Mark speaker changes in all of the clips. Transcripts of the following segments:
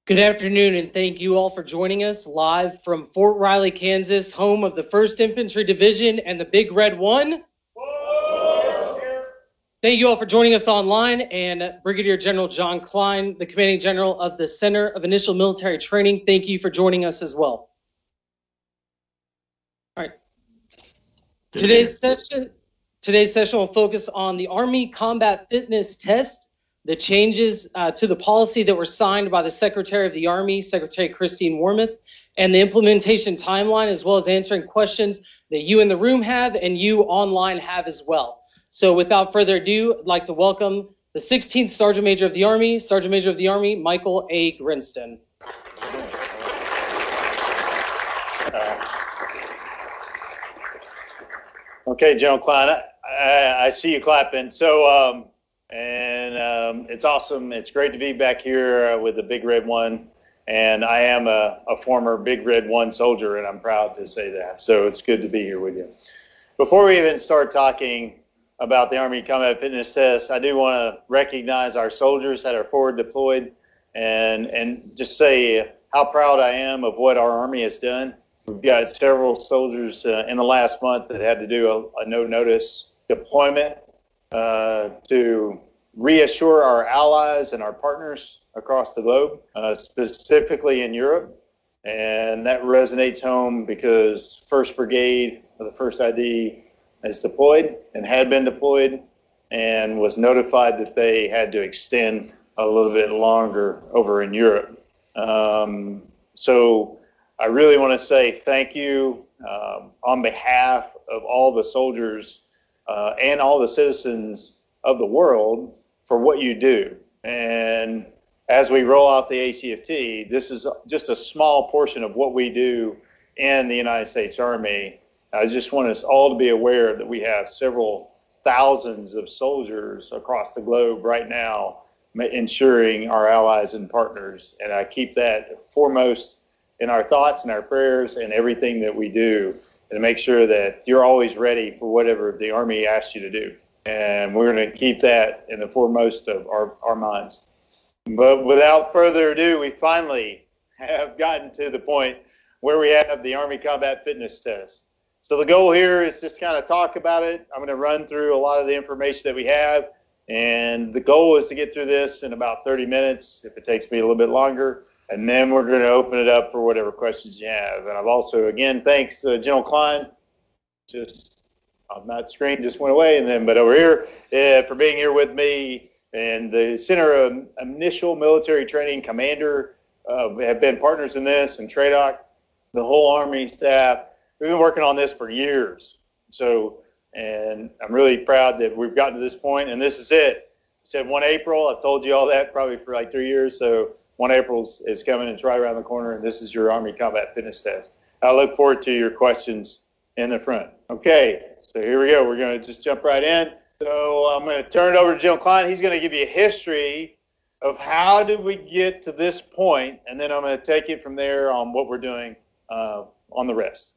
Speaker 1: Good afternoon, and thank you all for joining us live from Fort Riley, Kansas, home of the 1st Infantry Division and the Big Red One. Thank you all for joining us online, and Brigadier General John Klein, the Commanding General of the Center of Initial Military Training, thank you for joining us as well. All right. Today's session will focus on the Army Combat Fitness Test, the changes to the policy that were signed by the Secretary of the Army, Secretary Christine Wormuth, and the implementation timeline, as well as answering questions that you in the room have and you online have as well. So without further ado, I'd like to welcome the 16th Sergeant Major of the Army, Sergeant Major of the Army, Michael A. Grinston.
Speaker 2: Okay, General Klein, I see you clapping. So, it's awesome. It's great to be back here with the Big Red One. And I am a former Big Red One soldier, and I'm proud to say that. So it's good to be here with you. Before we even start talking about the Army Combat Fitness Test, I do want to recognize our soldiers that are forward deployed and just say how proud I am of what our Army has done. We've got several soldiers in the last month that had to do a no-notice deployment to reassure our allies and our partners across the globe, specifically in Europe. And that resonates home because 1st Brigade of the 1st ID is deployed and had been deployed and was notified that they had to extend a little bit longer over in Europe. So I really want to say thank you on behalf of all the soldiers and all the citizens of the world for what you do. And as we roll out the ACFT, this is just a small portion of what we do in the United States Army. I just want us all to be aware that we have several thousands of soldiers across the globe right now ensuring our allies and partners. And I keep that foremost in our thoughts and our prayers and everything that we do, and to make sure that you're always ready for whatever the Army asks you to do. And we're going to keep that in the foremost of our minds. But without further ado, we finally have gotten to the point where we have the Army Combat Fitness Test. So the goal here is just kind of talk about it. I'm going to run through a lot of the information that we have, and the goal is to get through this in about 30 minutes, if it takes me a little bit longer, and then we're going to open it up for whatever questions you have. And I've also, again, thanks to General Klein, just on that screen just went away, but over here, for being here with me, and the Center of Initial Military Training Commander have been partners in this, and TRADOC, the whole Army staff. We've been working on this for years. So, and I'm really proud that we've gotten to this point, and this is it. I said 1 April. I've told you all that probably for like 3 years. So 1 April is coming. It's right around the corner, and this is your Army Combat Fitness Test. I look forward to your questions in the front. Okay, so here we go. We're going to just jump right in. So I'm going to turn it over to General Klein. He's going to give you a history of how did we get to this point, and then I'm going to take it from there on what we're doing on the rest.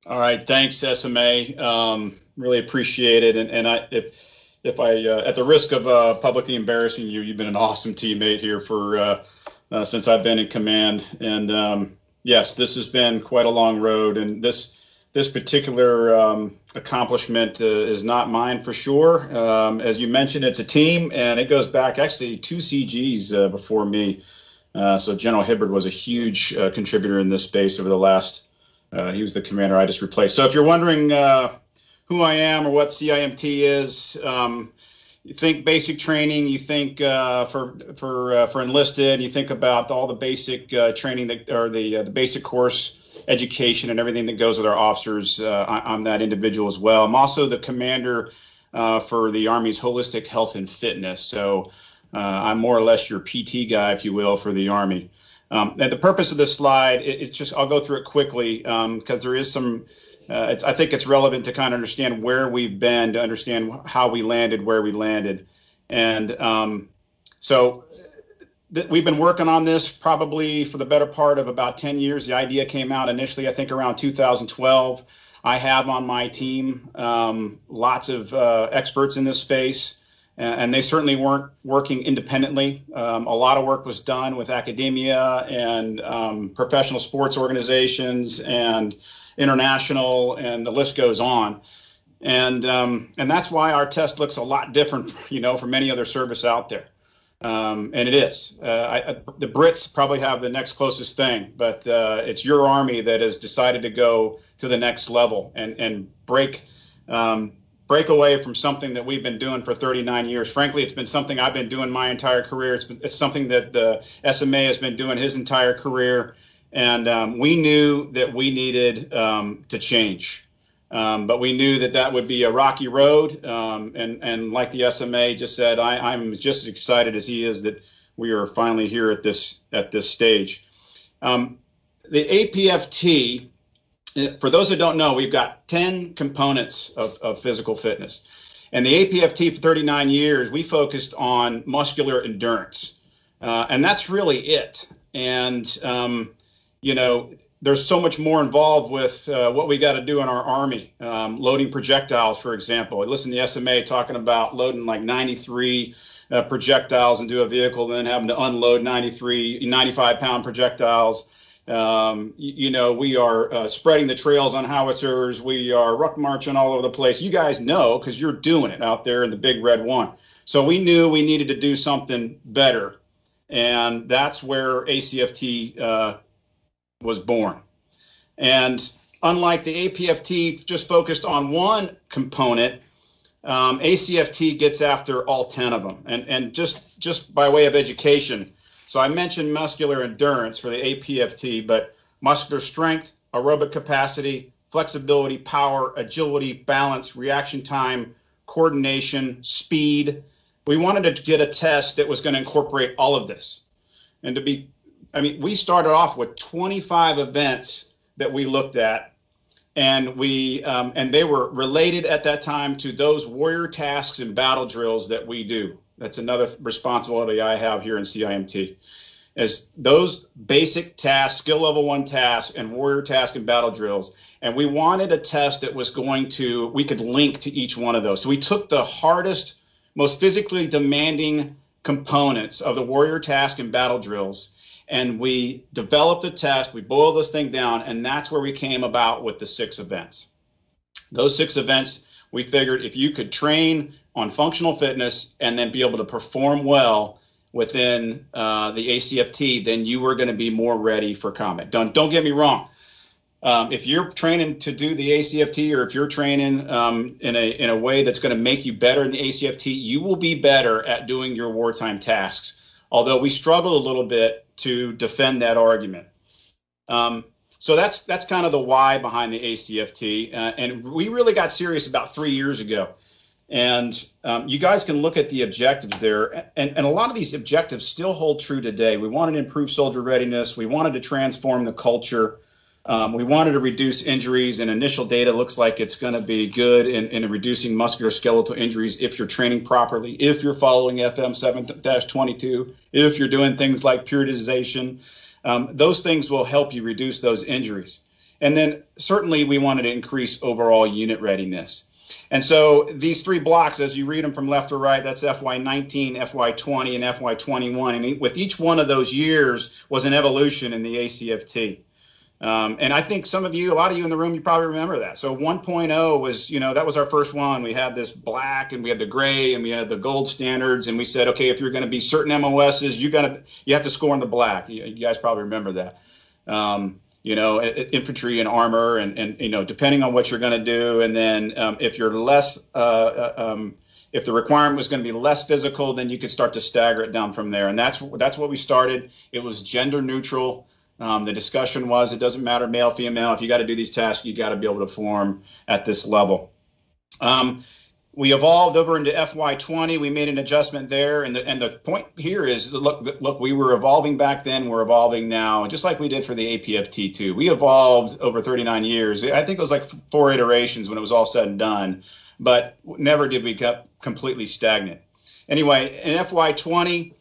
Speaker 3: All right, thanks, SMA. Really appreciate it. And if I at the risk of publicly embarrassing you, you've been an awesome teammate here for since I've been in command. And yes, this has been quite a long road. And this particular accomplishment is not mine for sure. As you mentioned, it's a team, and it goes back actually 2 CGs before me. So General Hibbard was a huge contributor in this space over the last. He was the commander I just replaced. So if you're wondering who I am or what CIMT is, you think basic training, you think for enlisted, you think about all the basic training that, or the basic course education and everything that goes with our officers. I'm that individual as well. I'm also the commander for the Army's holistic health and fitness. So I'm more or less your PT guy, if you will, for the Army. And the purpose of this slide, it's just, I'll go through it quickly because there is some, I think it's relevant to kind of understand where we've been, to understand how we landed, where we landed. And we've been working on this probably for the better part of about 10 years. The idea came out initially, I think, around 2012. I have on my team lots of experts in this space. and they certainly weren't working independently. A lot of work was done with academia and professional sports organizations and international, and the list goes on. And that's why our test looks a lot different, from any other service out there. And it is. The Brits probably have the next closest thing, but it's your Army that has decided to go to the next level and break away from something that we've been doing for 39 years. Frankly, it's been something I've been doing my entire career. It's something that the SMA has been doing his entire career, and we knew that we needed to change. But we knew that would be a rocky road, and like the SMA just said, I'm just as excited as he is that we are finally here at this stage. The APFT, for those that don't know, we've got 10 components of physical fitness, and the APFT for 39 years we focused on muscular endurance, and that's really it. And there's so much more involved with what we got to do in our Army. Loading projectiles, for example. I listened to the SMA talking about loading like 93 projectiles into a vehicle, and then having to unload 95-pound projectiles. We are spreading the trails on howitzers. We are ruck marching all over the place. You guys know because you're doing it out there in the big red one. So we knew we needed to do something better, and that's where ACFT was born. And unlike the APFT just focused on one component, ACFT gets after all 10 of them. And just by way of education, so I mentioned muscular endurance for the APFT, but muscular strength, aerobic capacity, flexibility, power, agility, balance, reaction time, coordination, speed. We wanted to get a test that was going to incorporate all of this. And we started off with 25 events that we looked at, and they were related at that time to those warrior tasks and battle drills that we do. That's another responsibility I have here in CIMT, is those basic tasks, skill level 1 tasks, and warrior task and battle drills. And we wanted a test that was we could link to each one of those. So we took the hardest, most physically demanding components of the warrior task and battle drills, and we developed a test, we boiled this thing down, and that's where we came about with the 6 events. Those 6 events, we figured if you could train on functional fitness and then be able to perform well within the ACFT, then you were going to be more ready for combat. Don't get me wrong. If you're training to do the ACFT, or if you're training in a way that's going to make you better in the ACFT, you will be better at doing your wartime tasks. Although we struggle a little bit to defend that argument. So that's kind of the why behind the ACFT. And we really got serious about 3 years ago. And you guys can look at the objectives there. And a lot of these objectives still hold true today. We wanted to improve soldier readiness. We wanted to transform the culture. We wanted to reduce injuries, and initial data looks like it's going to be good in reducing musculoskeletal injuries if you're training properly, if you're following FM 7-22, if you're doing things like periodization. Those things will help you reduce those injuries. And then certainly we wanted to increase overall unit readiness. And so these 3 blocks, as you read them from left to right, that's FY19, FY20, and FY21. And with each one of those years was an evolution in the ACFT. And I think a lot of you in the room, you probably remember that. So 1.0 was, that was our first one. We had this black, and we had the gray, and we had the gold standards. And we said, okay, if you're going to be certain MOSs, you have to score in the black. You guys probably remember that. Infantry and armor, and depending on what you're going to do. And then if you're less, if the requirement was going to be less physical, then you could start to stagger it down from there. And that's what we started. It was gender neutral. The discussion was, it doesn't matter male, female. If you got to do these tasks, you got to be able to perform at this level. We evolved over into FY20. We made an adjustment there, and the point here is, look, we were evolving back then. We're evolving now, just like we did for the APFT too. We evolved over 39 years. I think it was like 4 iterations when it was all said and done, but never did we get completely stagnant. Anyway, in FY20.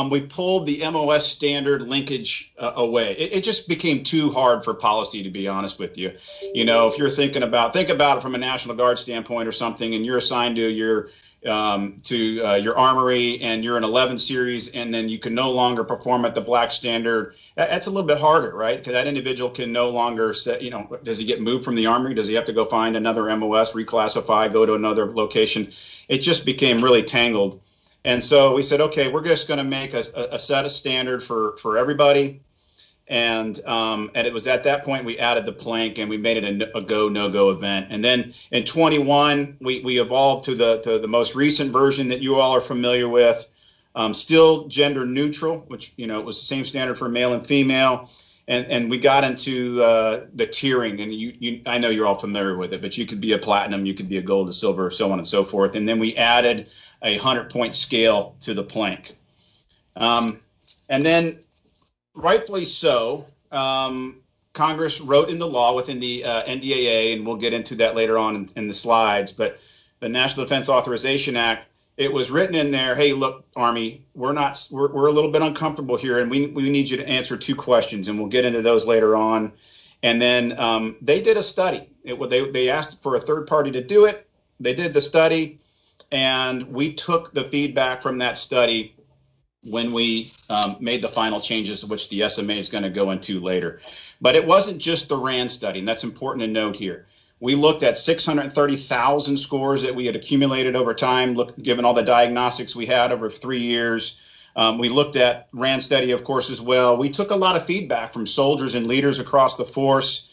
Speaker 3: We pulled the MOS standard linkage away. It just became too hard for policy, to be honest with you. If you're think about it from a National Guard standpoint or something, and you're assigned to your to your armory, and you're an 11 series, and then you can no longer perform at the black standard. That's a little bit harder, right? Because that individual can no longer set, does he get moved from the armory? Does he have to go find another MOS, reclassify, go to another location? It just became really tangled. And so we said, okay, we're just going to make a set of standard for everybody. And it was at that point we added the plank, and we made it a go, no-go event. And then in 21, we evolved to the most recent version that you all are familiar with, still gender neutral, which, it was the same standard for male and female. And we got into the tiering, and I know you're all familiar with it, but you could be a platinum, you could be a gold, a silver, so on and so forth. And then we added a 100-point scale to the plank. And then, rightfully so, Congress wrote in the law within the NDAA, and we'll get into that later on in the slides, but the National Defense Authorization Act, it was written in there, hey, look, Army, we're a little bit uncomfortable here, and we need you to answer 2 questions, and we'll get into those later on. And then they did a study. They asked for a third party to do it. They did the study, and we took the feedback from that study when we made the final changes, which the SMA is going to go into later. But it wasn't just the RAND study, and that's important to note here. We looked at 630,000 scores that we had accumulated over time, given all the diagnostics we had over 3 years. We looked at RAND study, of course, as well. We took a lot of feedback from soldiers and leaders across the force.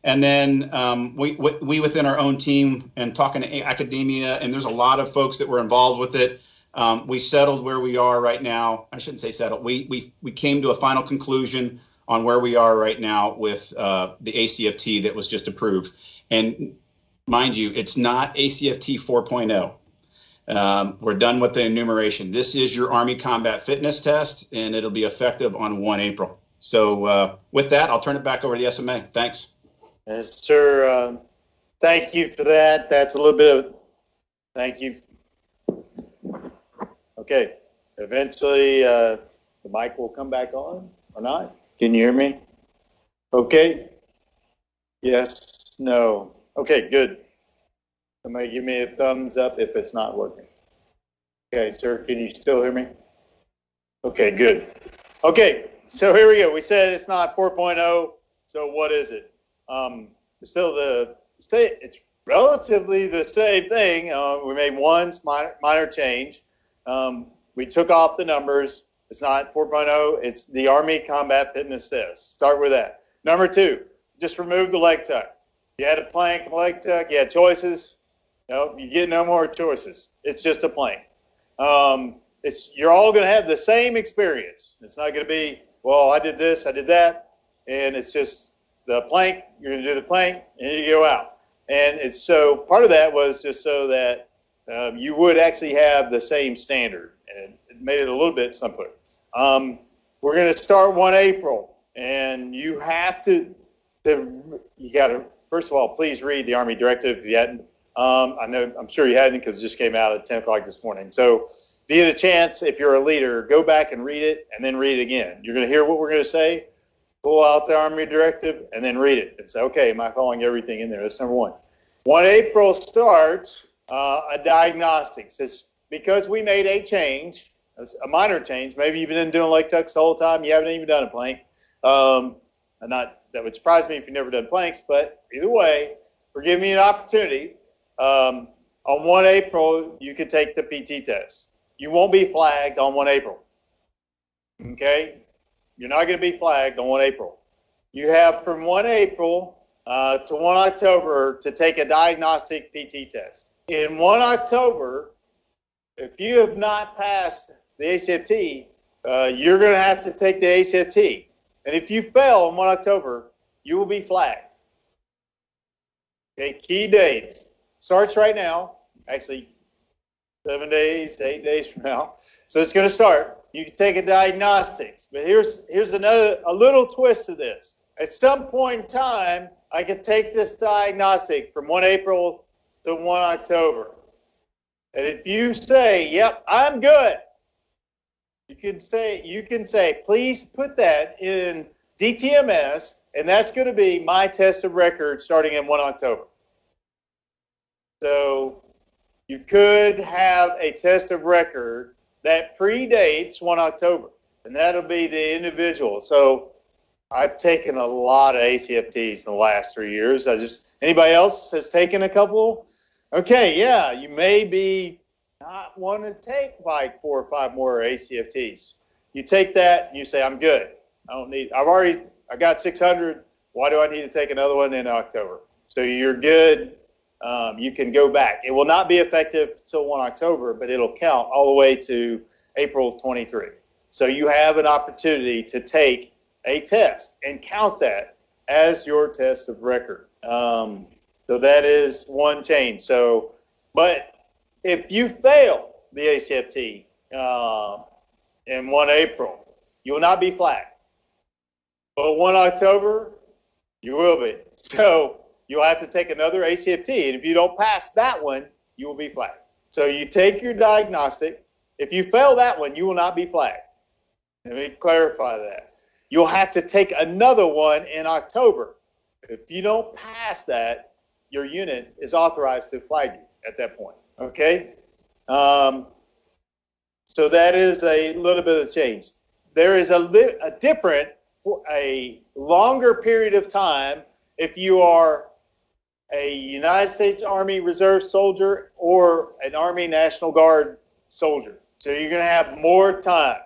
Speaker 3: And then we within our own team and talking to academia, and there's a lot of folks that were involved with it. We settled where we are right now. I shouldn't say settled. We came to a final conclusion on where we are right now with the ACFT that was just approved. And mind you, it's not ACFT 4.0. We're done with the enumeration. This is your Army Combat Fitness Test, and it'll be effective on 1 April. So with that, I'll turn it back over to the SMA. Thanks.
Speaker 2: Yes, sir. Thank you for that. That's a little bit of thank you. Okay. Eventually, the mic will come back on or not. Can you hear me? Okay. Yes. No. Okay, good. Somebody give me a thumbs up if it's not working. Okay, sir, can you still hear me? Okay, good. Okay, so here we go. We said it's not 4.0, so what is it? Still it's relatively the same thing. We made one minor change. We took off the numbers. It's not 4.0, it's the Army Combat Fitness Test. Start with that. Number 2, just remove the leg tuck. You had a plank, leg tuck, you had choices. No, you get no more choices. It's just a plank. You're all going to have the same experience. It's not going to be, well, I did this, I did that, and it's just the plank. You're going to do the plank, and you go out. And it's so part of that was just so that you would actually have the same standard, and it made it a little bit simpler. We're going to start 1 April, and you have you got to. First of all, please read the Army directive if you hadn't. I'm sure you hadn't because it just came out at 10 o'clock this morning. So if you get a chance, if you're a leader, go back and read it and then read it again. You're going to hear what we're going to say, pull out the Army directive, and then read it and say, okay, am I following everything in there? That's number 1. 1 April starts a diagnostics. It's because we made a change, a minor change. Maybe you've been doing leg tucks the whole time. You haven't even done a plank. That would surprise me if you've never done planks, but either way, we're giving you an opportunity. On 1 April, you could take the PT test. You won't be flagged on 1 April. Okay? You're not going to be flagged on 1 April. You have from 1 April to 1 October to take a diagnostic PT test. In 1 October, if you have not passed the ACFT, you're going to have to take the ACFT. And if you fail on 1 October, you will be flagged. Okay, key dates. Starts right now, actually 7 days, 8 days from now. So it's going to start. You can take a diagnostics. But here's a little twist to this. At some point in time, I could take this diagnostic from 1 April to 1 October. And if you say, yep, I'm good, you can say, please put that in DTMS, and that's going to be my test of record starting in 1 October. So you could have a test of record that predates 1 October, and that'll be the individual. So I've taken a lot of ACFTs in the last 3 years. Anybody else has taken a couple? Okay, yeah, you may be not wanting to take like 4 or 5 more ACFTs. You take that and you say, I'm good. I got 600. Why do I need to take another one in October? So you're good. You can go back. It will not be effective till 1 October, but it'll count all the way to April 23. So you have an opportunity to take a test and count that as your test of record. So that is one change. So, but if you fail the ACFT in 1 April, you will not be flagged. But 1 October, you will be. So you'll have to take another ACFT, and if you don't pass that one, you will be flagged. So you take your diagnostic. If you fail that one, you will not be flagged. Let me clarify that. You'll have to take another one in October. If you don't pass that, your unit is authorized to flag you at that point. Okay? So that is a little bit of change. There is a different, for a longer period of time, if you are a United States Army Reserve soldier or an Army National Guard soldier. So you're going to have more time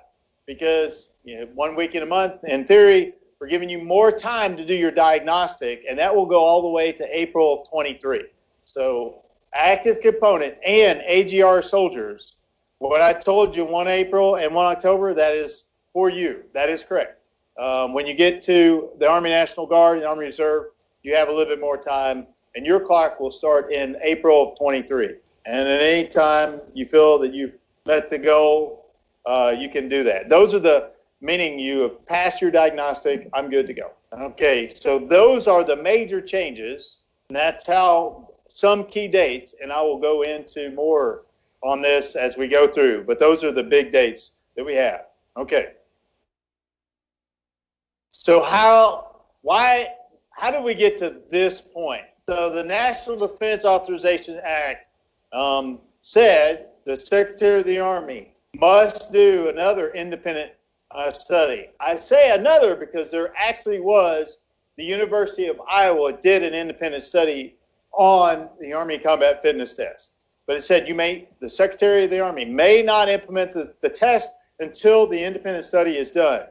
Speaker 2: because 1 week in a month, in theory, we're giving you more time to do your diagnostic, and that will go all the way to April of 23. So active component and AGR soldiers, what I told you 1 April and 1 October, that is for you. That is correct. When you get to the Army National Guard and Army Reserve, you have a little bit more time, and your clock will start in April of 23. And at any time you feel that you've met the goal, you can do that. Those are meaning you have passed your diagnostic, I'm good to go. Okay, so those are the major changes, and that's how some key dates, and I will go into more on this as we go through, but those are the big dates that we have. Okay. So how did we get to this point? So the National Defense Authorization Act said the Secretary of the Army must do another independent study. I say another because there actually was, the University of Iowa did an independent study on the Army Combat Fitness Test. But it said the Secretary of the Army may not implement the test until the independent study is done.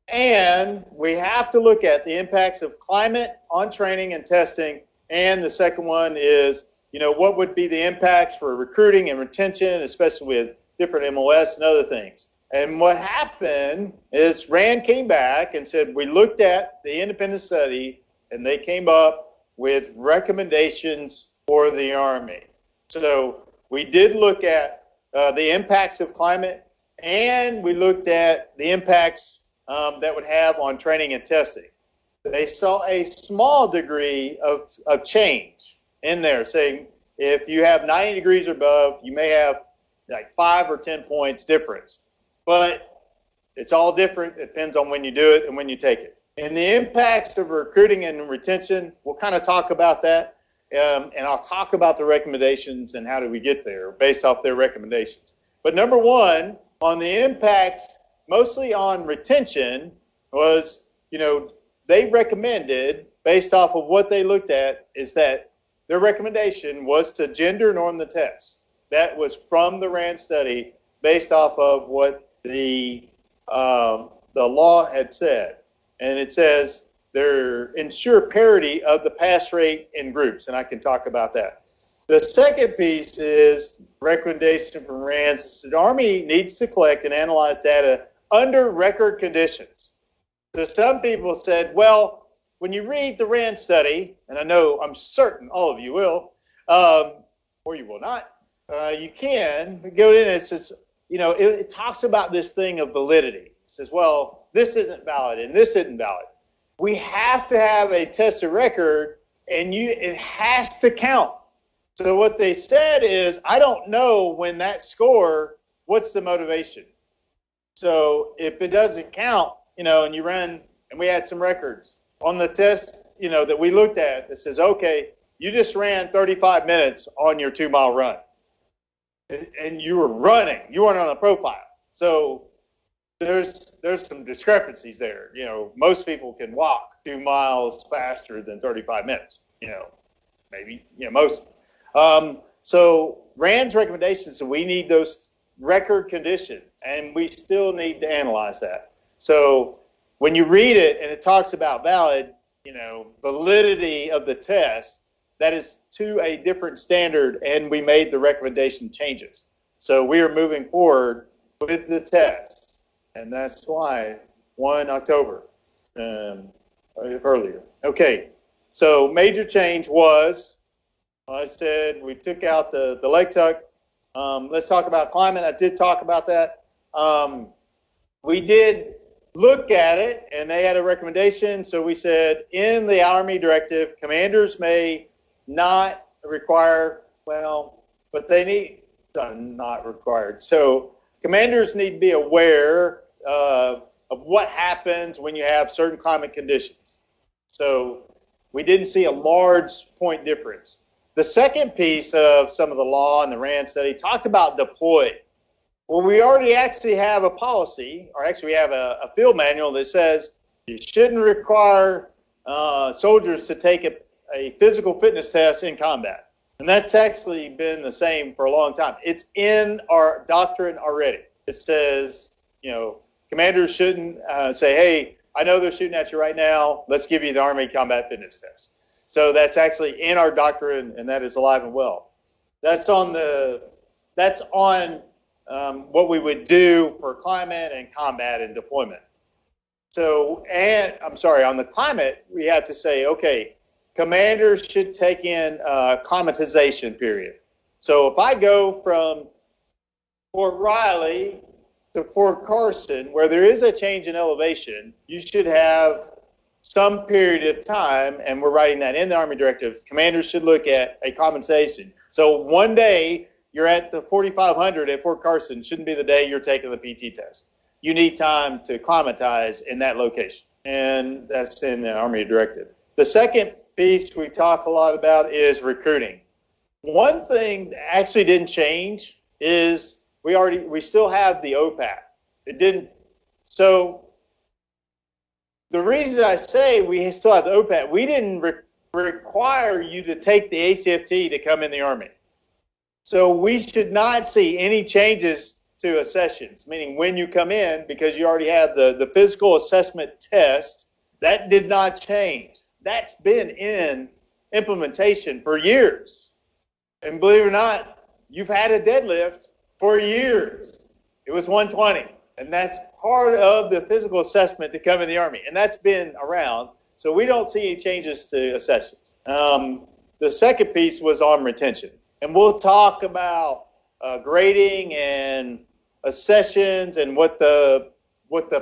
Speaker 2: And we have to look at the impacts of climate on training and testing. And the second one is, what would be the impacts for recruiting and retention, especially with different MOS and other things. And what happened is RAND came back and said, we looked at the independent study, and they came up with recommendations for the Army. So we did look at the impacts of climate, and we looked at the impacts that would have on training and testing. They saw a small degree of change in there, saying if you have 90 degrees or above, you may have like 5 or 10 points difference. But it's all different. It depends on when you do it and when you take it. And the impacts of recruiting and retention, we'll kind of talk about that. And I'll talk about the recommendations and how do we get there based off their recommendations. But number one, on the impacts, mostly on retention, was, they recommended, based off of what they looked at, is that their recommendation was to gender norm the test. That was from the RAND study based off of what the law had said. And it says they ensure parity of the pass rate in groups, and I can talk about that. The second piece is recommendation from RAND. The Army needs to collect and analyze data under record conditions. So some people said, well, when you read the RAND study, and I'm certain all of you will, or you will not, you can go in and it says, it talks about this thing of validity. It says, well, this isn't valid and this isn't valid. We have to have a test of record, and it has to count. So what they said is, I don't know when that score, what's the motivation? So if it doesn't count, and you run, and we had some records on the test, that we looked at, it says, okay, you just ran 35 minutes on your 2-mile run. and you were running. You weren't on a profile. So there's some discrepancies there. Most people can walk 2 miles faster than 35 minutes. Maybe most. So RAND's recommendations, we need those record conditions, and we still need to analyze that. So when you read it and it talks about valid, validity of the test, that is to a different standard, and we made the recommendation changes. So we are moving forward with the test, and that's why 1 October, earlier. Okay, so major change was, I said we took out the leg tuck. Let's talk about climate. I did talk about that. We did look at it, and they had a recommendation. So we said in the Army directive, commanders may not require, but they need, not required. So commanders need to be aware of what happens when you have certain climate conditions. So we didn't see a large point difference. The second piece of some of the law in the RAND study talked about deployed. Well, we already actually have a policy, or actually we have a field manual that says you shouldn't require soldiers to take a physical fitness test in combat. And that's actually been the same for a long time. It's in our doctrine already. It says, commanders shouldn't say, hey, I know they're shooting at you right now. Let's give you the Army combat fitness test. So that's actually in our doctrine, and that is alive and well. That's on what we would do for climate and combat and deployment. So, on the climate, we have to say, okay, commanders should take in acclimatization period. So if I go from Fort Riley to Fort Carson, where there is a change in elevation, you should have some period of time, and we're writing that in the Army directive, commanders should look at acclimatization. So one day you're at the 4,500 at Fort Carson, shouldn't be the day you're taking the PT test. You need time to acclimatize in that location, and that's in the Army directive. The second piece we talk a lot about is recruiting. One thing that actually didn't change is we still have the OPAT. It didn't. So the reason I say we still have the OPAT, we didn't require you to take the ACFT to come in the Army. So we should not see any changes to accessions, meaning when you come in, because you already have the physical assessment test. That did not change. That's been in implementation for years. And believe it or not, you've had a deadlift for years. It was 120. And that's part of the physical assessment to come in the Army. And that's been around. So we don't see any changes to accessions. The second piece was on retention. And we'll talk about grading and accessions and what the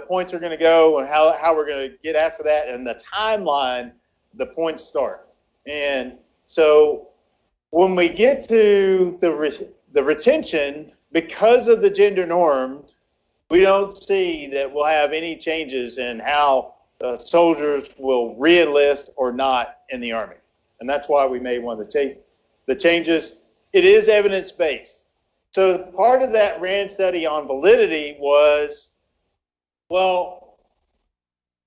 Speaker 2: points are going to go and how we're going to get after that and the timeline the points start. And so when we get to the retention, because of the gender norms, we don't see that we'll have any changes in how soldiers will re-enlist or not in the Army. And that's why we made one of the changes. It is evidence-based. So part of that RAND study on validity was,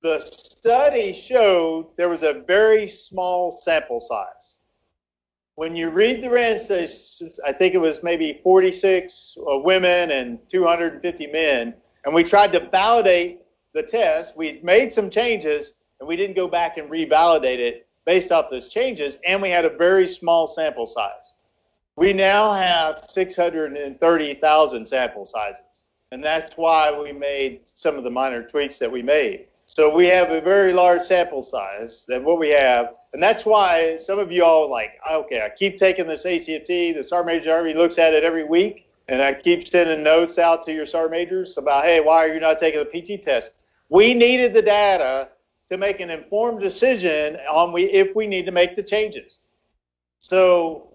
Speaker 2: the study showed there was a very small sample size. When you read the RAND study, I think it was maybe 46 women and 250 men, and we tried to validate the test. We made some changes, and we didn't go back and revalidate it based off those changes, and we had a very small sample size. We now have 630,000 sample sizes, and that's why we made some of the minor tweaks that we made. So we have a very large sample size than what we have, and that's why some of you all are like, okay, I keep taking this ACFT, the Sergeant Major Army looks at it every week, and I keep sending notes out to your Sergeant Majors about, hey, why are you not taking the PT test? We needed the data to make an informed decision on if we need to make the changes. So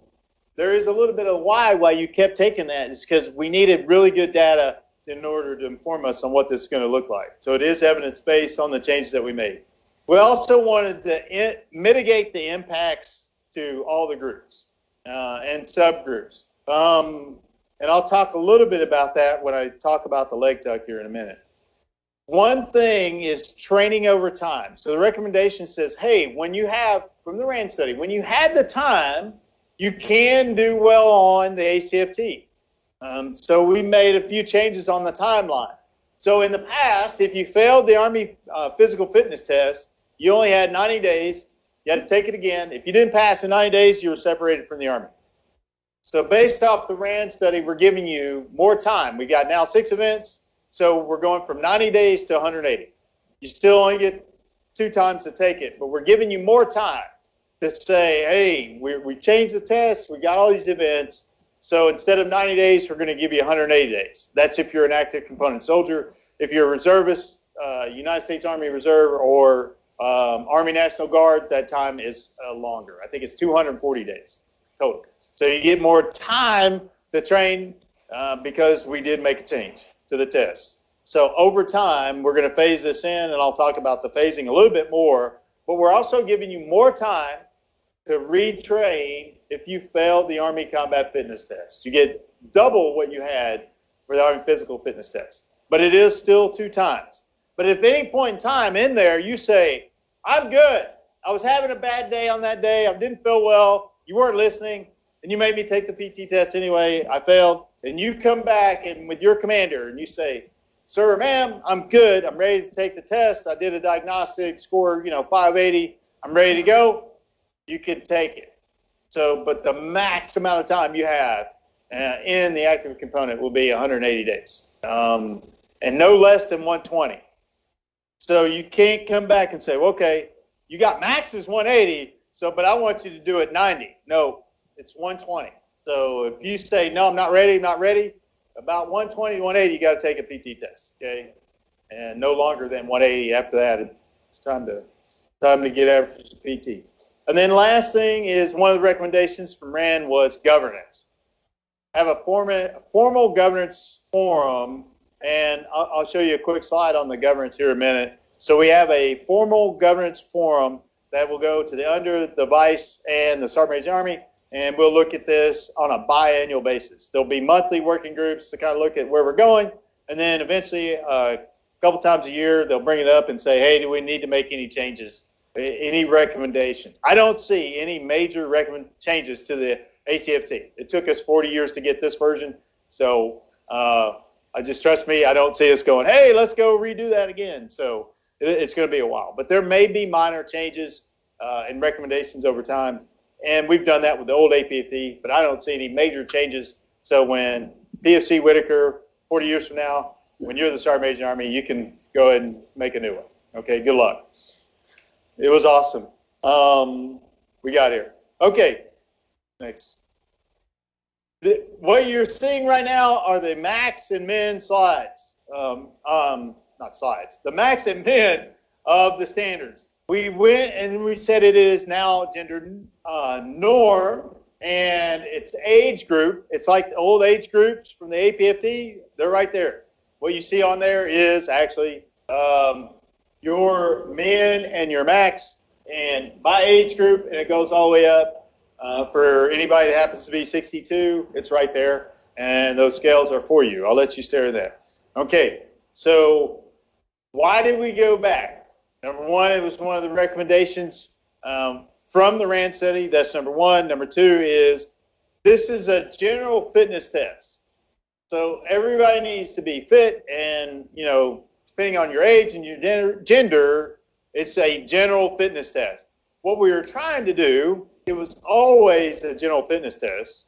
Speaker 2: there is a little bit of why you kept taking that. It's because we needed really good data in order to inform us on what this is going to look like. So it is evidence-based on the changes that we made. We also wanted to mitigate the impacts to all the groups and subgroups. and I'll talk a little bit about that when I talk about the leg tuck here in a minute. One thing is training over time. So the recommendation says, hey, when you have, from the RAND study, when you had the time, you can do well on the ACFT. So we made a few changes on the timeline. So in the past, if you failed the Army physical fitness test, you only had 90 days. You had to take it again. If you didn't pass in 90 days, you were separated from the Army. So based off the RAND study, we're giving you more time. We got now 6 events. So we're going from 90 days to 180. You still only get 2 times to take it, but we're giving you more time to say, hey, we changed the test. We got all these events. So instead of 90 days, we're going to give you 180 days. That's if you're an active component soldier. If you're a reservist, United States Army Reserve, or Army National Guard, that time is longer. I think it's 240 days total. So you get more time to train because we did make a change to the test. So over time, we're going to phase this in, and I'll talk about the phasing a little bit more, but we're also giving you more time to retrain if you failed the Army Combat Fitness Test. You get double what you had for the Army Physical Fitness Test, but it is still 2 times. But if at any point in time in there you say, I'm good, I was having a bad day on that day, I didn't feel well, you weren't listening, and you made me take the PT test anyway, I failed, and you come back and with your commander and you say, sir, ma'am, I'm good, I'm ready to take the test, I did a diagnostic, score 580, I'm ready to go, you can take it. So, but the max amount of time you have in the active component will be 180 days, and no less than 120. So you can't come back and say, well, okay, you got max is 180, but I want you to do it 90. No, it's 120. So if you say, no, I'm not ready, about 120 to 180, you got to take a PT test, okay? And no longer than 180 after that, it's time to get after PT. And then last thing is one of the recommendations from RAND was governance. Have a formal governance forum, and I'll show you a quick slide on the governance here in a minute. So we have a formal governance forum that will go to under the Vice and the Sergeant Major Army, and we'll look at this on a biannual basis. There'll be monthly working groups to kind of look at where we're going, and then eventually a couple times a year they'll bring it up and say, hey, do we need to make any changes? Any recommendations? I don't see any major changes to the ACFT. It took us 40 years to get this version, so trust me, I don't see us going, hey, let's go redo that again. So it's going to be a while. But there may be minor changes and recommendations over time, and we've done that with the old APFT, but I don't see any major changes. So when PFC Whitaker, 40 years from now, when you're the Sergeant Major in the Army, you can go ahead and make a new one. Okay, good luck. It was awesome. We got here. Okay, next. What you're seeing right now are the max and min slides. Not slides. The max and min of the standards. We went and we said it is now gender norm, and it's age group. It's like the old age groups from the APFT. They're right there. What you see on there is actually your min and your max, and by age group, and it goes all the way up. For anybody that happens to be 62, it's right there, and those scales are for you. I'll let you stare at that. Okay, so why did we go back? Number one, it was one of the recommendations from the RAND study. That's number one. Number two is this is a general fitness test. So everybody needs to be fit, and, depending on your age and your gender, it's a general fitness test. What we were trying to do, it was always a general fitness test,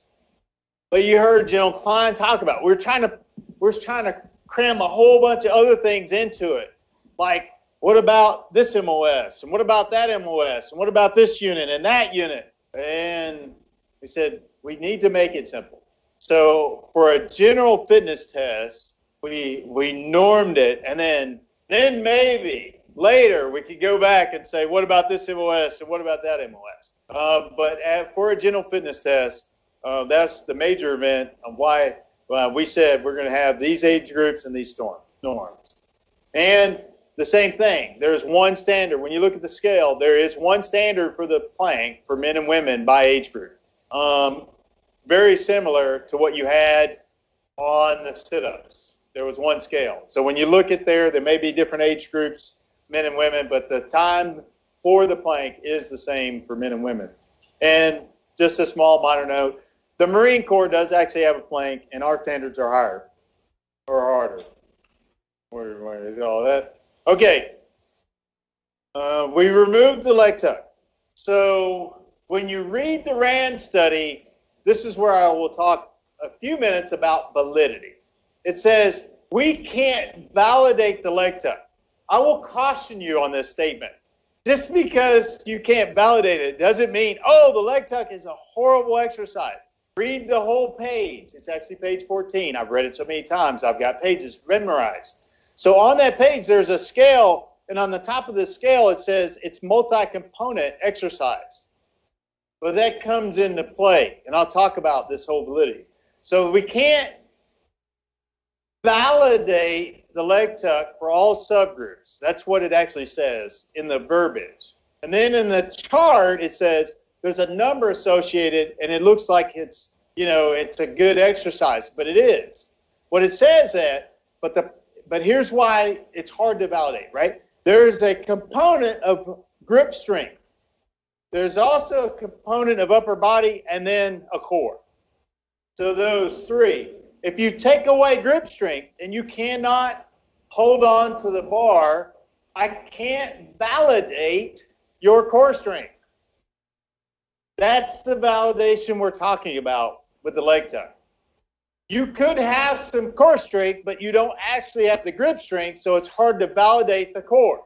Speaker 2: but you heard General Klein talk about it. We're trying to cram a whole bunch of other things into it, like what about this MOS, and what about that MOS, and what about this unit and that unit, and we said we need to make it simple. So for a general fitness test, we normed it, and then maybe later we could go back and say, what about this MOS and what about that MOS? But for a general fitness test, that's the major event of why we said we're going to have these age groups and these norms. And the same thing, there's one standard. When you look at the scale, there is one standard for the plank for men and women by age group. Very similar to what you had on the sit-ups. There was one scale. So when you look at there may be different age groups, men and women, but the time for the plank is the same for men and women. And just a small minor note, the Marine Corps does actually have a plank, and our standards are higher or harder. Where is all that? Okay. We removed the leg tuck. So when you read the RAND study, this is where I will talk a few minutes about validity. It says we can't validate the leg tuck. I will caution you on this statement. Just because you can't validate it doesn't mean, oh, the leg tuck is a horrible exercise. Read the whole page. It's actually page 14. I've read it so many times. I've got pages memorized. So on that page, there's a scale, and on the top of the scale, it says it's multi-component exercise. But that comes into play, and I'll talk about this whole validity. So we can't validate the leg tuck for all subgroups. That's what it actually says in the verbiage. And then in the chart, it says there's a number associated, and it looks like it's, it's a good exercise, but it is. What it says that, but here's why it's hard to validate, right? There's a component of grip strength. There's also a component of upper body and then a core. So those three. If you take away grip strength and you cannot hold on to the bar, I can't validate your core strength. That's the validation we're talking about with the leg tuck. You could have some core strength, but you don't actually have the grip strength, so it's hard to validate the core.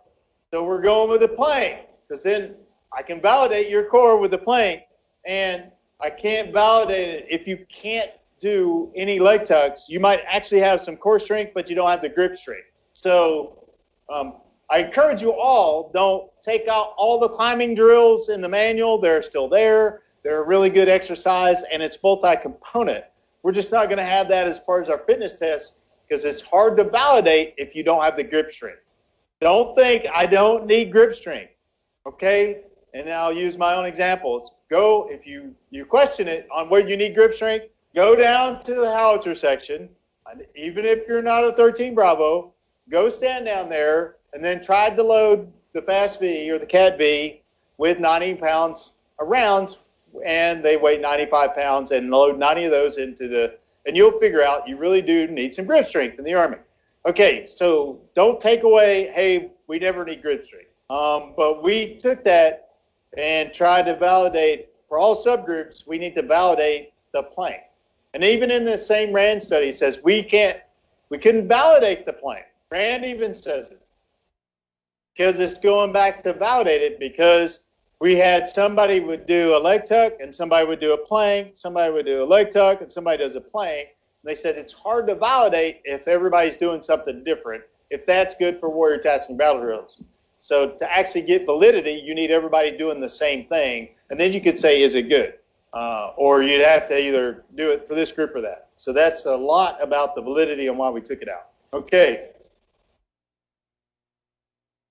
Speaker 2: So we're going with the plank, because then I can validate your core with the plank, and I can't validate it if you can't do any leg tucks. You might actually have some core strength, but you don't have the grip strength. So I encourage you all, don't take out all the climbing drills in the manual. They're still there. They're a really good exercise, and it's multi-component. We're just not going to have that as part of our fitness test because it's hard to validate if you don't have the grip strength. Don't think I don't need grip strength, okay? And I'll use my own examples. Go, if you question it on where you need grip strength, go down to the howitzer section. Even if you're not a 13 Bravo, go stand down there and then try to load the Fast V or the Cat V with 90 pounds of rounds, and they weigh 95 pounds, and load 90 of those into and you'll figure out you really do need some grip strength in the Army. Okay, so don't take away, hey, we never need grip strength. But we took that and tried to validate, for all subgroups, we need to validate the plank. And even in the same RAND study, it says we couldn't validate the plank. RAND even says it. Because it's going back to validate it, because we had somebody would do a leg tuck and somebody would do a plank, somebody would do a leg tuck and somebody does a plank. And they said it's hard to validate if everybody's doing something different, if that's good for warrior tasking battle drills. So to actually get validity, you need everybody doing the same thing, and then you could say, is it good? Or you'd have to either do it for this group or that. So that's a lot about the validity and why we took it out. Okay.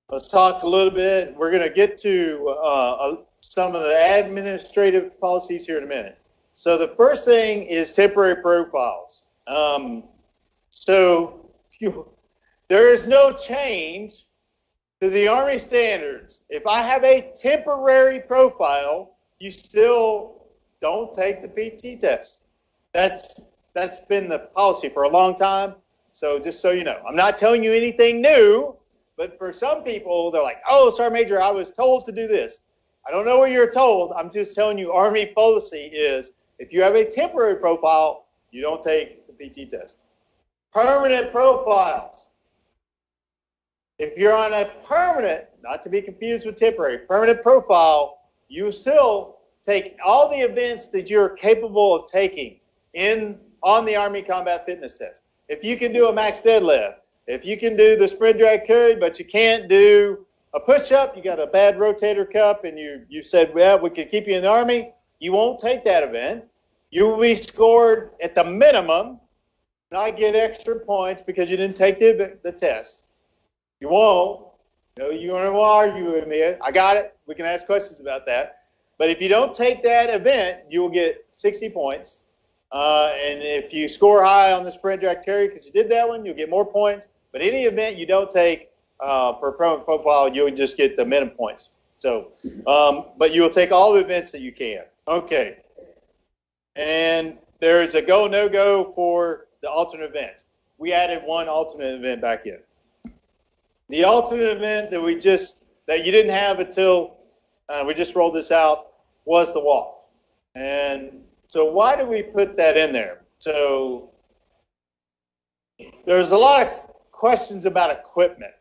Speaker 2: Let's talk a little bit. We're going to get to some of the administrative policies here in a minute. So the first thing is temporary profiles. There is no change to the Army standards. If I have a temporary profile, you still don't take the PT test. That's been the policy for a long time. So just so you know, I'm not telling you anything new, but for some people, they're like, oh, Sergeant Major, I was told to do this. I don't know what you're told. I'm just telling you Army policy is if you have a temporary profile, you don't take the PT test. Permanent profiles. If you're on a permanent, not to be confused with temporary, permanent profile, you still take all the events that you're capable of taking on the Army Combat Fitness Test. If you can do a max deadlift, if you can do the sprint drag carry, but you can't do a push-up, you got a bad rotator cuff, and you said, well, we could keep you in the Army, you won't take that event. You will be scored at the minimum, not get extra points because you didn't take the test. You won't. You want to argue with me. I got it. We can ask questions about that. But if you don't take that event, you will get 60 points. And if you score high on the sprint direct carry because you did that one, you'll get more points. But any event you don't take for a permanent profile, you'll just get the minimum points. So, but you will take all the events that you can. Okay. And there is a go, no-go for the alternate events. We added one alternate event back in. The alternate event that you didn't have until we just rolled this out was the walk. And so why do we put that in there? So there's a lot of questions about equipment.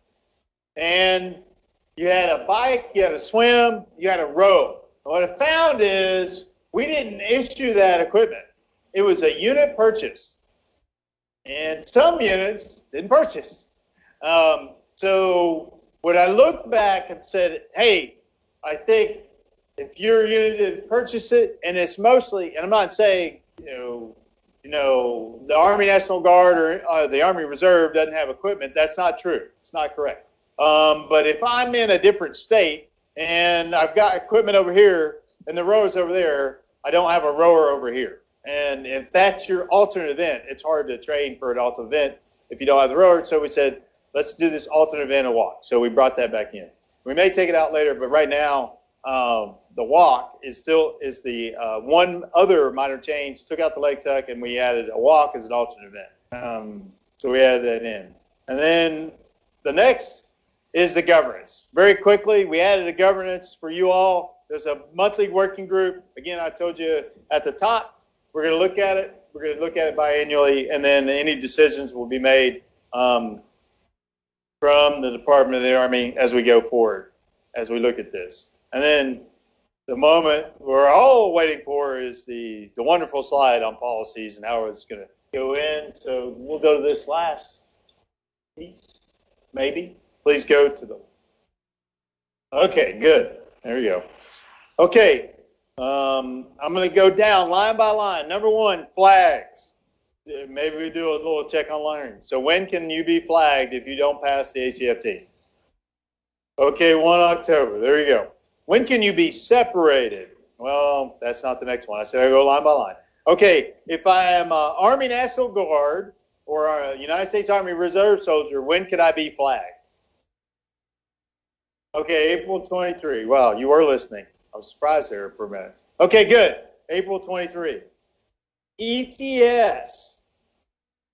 Speaker 2: And you had a bike, you had a swim, you had a row. What I found is we didn't issue that equipment. It was a unit purchase. And some units didn't purchase. So when I looked back and said, hey, I think if your unit didn't purchase it, and it's mostly, and I'm not saying, the Army National Guard or the Army Reserve doesn't have equipment. That's not true. It's not correct. But if I'm in a different state and I've got equipment over here and the rower's over there, I don't have a rower over here. And if that's your alternate event, it's hard to train for an alternate event if you don't have the rower. So we said, let's do this alternate event and walk. So we brought that back in. We may take it out later, but right now the walk is the one other minor change. Took out the leg tuck and we added a walk as an alternate event. So we added that in. And then the next is the governance. Very quickly, we added a governance for you all. There's a monthly working group. Again, I told you at the top, we're going to look at it. We're going to look at it biannually, and then any decisions will be made from the Department of the Army as we go forward, as we look at this. And then the moment we're all waiting for is the wonderful slide on policies and how it's going to go in. So we'll go to this last piece, maybe. Please go to the. Okay, good. There we go. Okay, I'm going to go down line by line. Number one, flags. Maybe we do a little check on learning. So when can you be flagged if you don't pass the ACFT? Okay, 1 October. There you go. When can you be separated? Well, that's not the next one. I said I go line by line. Okay, if I am an Army National Guard or a United States Army Reserve soldier, when could I be flagged? Okay, April 23. Wow, you were listening. I was surprised there for a minute. Okay, good. April 23. ETS.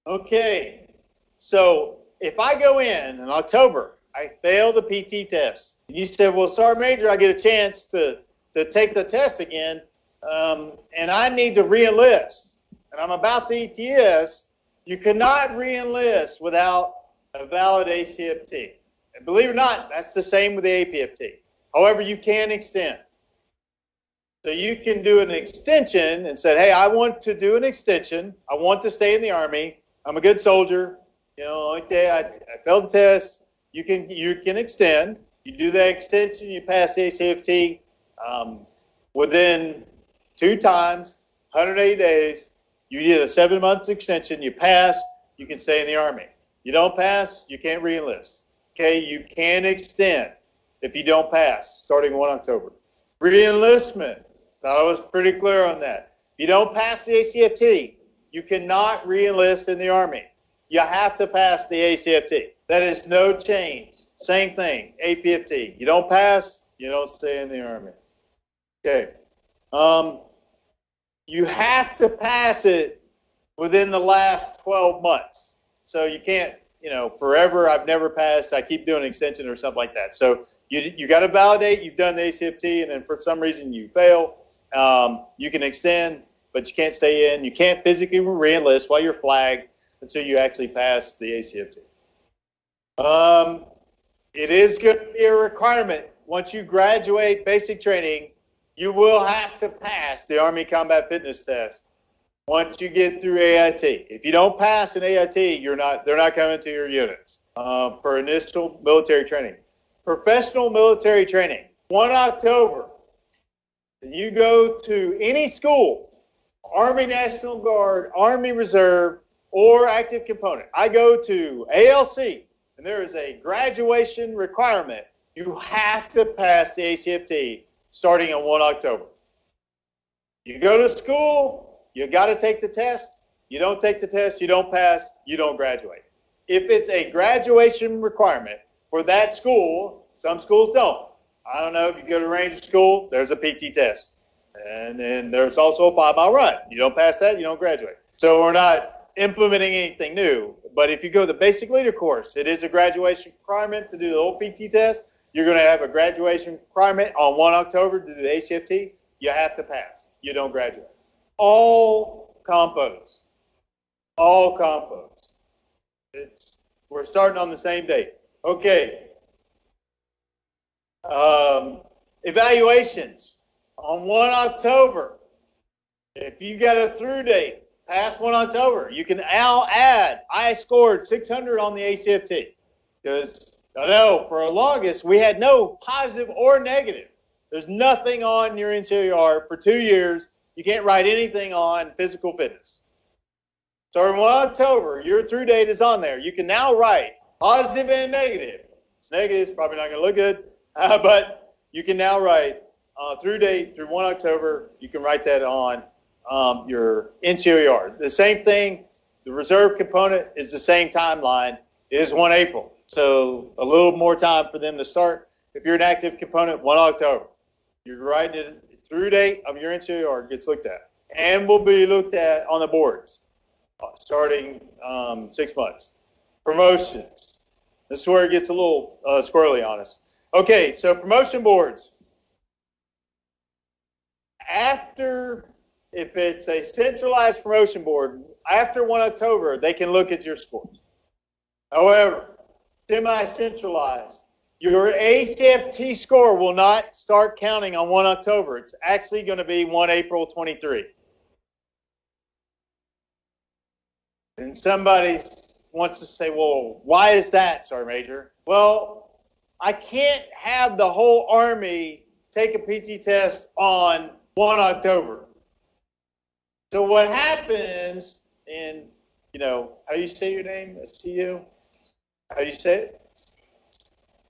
Speaker 2: Okay, so if I go in October, I fail the PT test. You said, well, Sergeant Major, I get a chance to take the test again, and I need to re-enlist. And I'm about the ETS. You cannot re-enlist without a valid ACFT. And believe it or not, that's the same with the APFT. However, you can extend. So you can do an extension and say, hey, I want to do an extension. I want to stay in the Army. I'm a good soldier. I failed the test. You can extend. You do that extension, you pass the ACFT within 2 times, 180 days. You did a 7-month extension. You pass, you can stay in the Army. You don't pass, you can't re-enlist. Okay, you can extend if you don't pass, starting 1 October. Re-enlistment, thought I was pretty clear on that. If you don't pass the ACFT, you cannot re-enlist in the Army. You have to pass the ACFT. That is no change. Same thing, APFT. You don't pass, you don't stay in the Army. Okay. You have to pass it within the last 12 months. So you can't, forever, I've never passed, I keep doing an extension or something like that. So you got to validate you've done the ACFT, and then for some reason you fail, you can extend, but you can't stay in. You can't physically re-enlist while you're flagged until you actually pass the ACFT. It is going to be a requirement. Once you graduate basic training, you will have to pass the Army Combat Fitness Test once you get through AIT. If you don't pass an AIT, they're not coming to your units for initial military training. Professional military training, 1 October. You go to any school, Army National Guard, Army Reserve, or active component. I go to ALC, and there is a graduation requirement. You have to pass the ACFT starting on 1 October. You go to school, You got to take the test. You don't take the test, you don't pass, you don't graduate. If it's a graduation requirement for that school, some schools don't. I don't know, if you go to Ranger School, there's a PT test. And then there's also a 5-mile run. You don't pass that, you don't graduate. So we're not implementing anything new. But if you go to the basic leader course, it is a graduation requirement to do the old PT test. You're going to have a graduation requirement on 1 October to do the ACFT. You have to pass. You don't graduate. All compos. All compos. We're starting on the same date. Okay. Evaluations on 1 October. If you got a through date past 1 October, you can now add, I scored 600 on the ACFT. Because I know for the longest we had no positive or negative. There's nothing on your NCOR for 2 years. You can't write anything on physical fitness. So in 1 October, your through date is on there. You can now write positive and negative. It's negative, it's probably not going to look good, but you can now write through date through 1 October. You can write that on your NCOR. The same thing, the reserve component is the same timeline. It is 1 April. So a little more time for them to start. If you're an active component, 1 October. You're writing it through date of your NCOR gets looked at and will be looked at on the boards starting 6 months. Promotions. This is where it gets a little squirrely on us. Okay, so promotion boards. After, if it's a centralized promotion board, after 1 October, they can look at your scores. However, semi-centralized, your ACFT score will not start counting on 1 October. It's actually going to be 1 April 23. And somebody wants to say, well, why is that, Sergeant Major? Well, I can't have the whole Army take a PT test on 1 October. So what happens in, how do you say your name, SCU? How do you say it?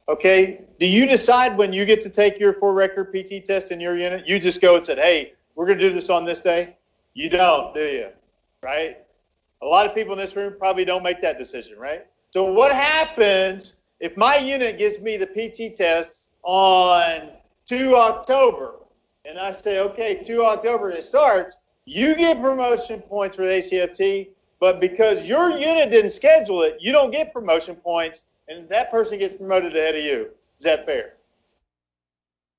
Speaker 2: Okay, do you decide when you get to take your for record PT test in your unit? You just go and said, hey, we're going to do this on this day? You don't, do you? Right? A lot of people in this room probably don't make that decision, right? So what happens if my unit gives me the PT test on 2 October, and I say, okay, 2 October it starts, you get promotion points for the ACFT, but because your unit didn't schedule it, you don't get promotion points, and that person gets promoted ahead of you. Is that fair?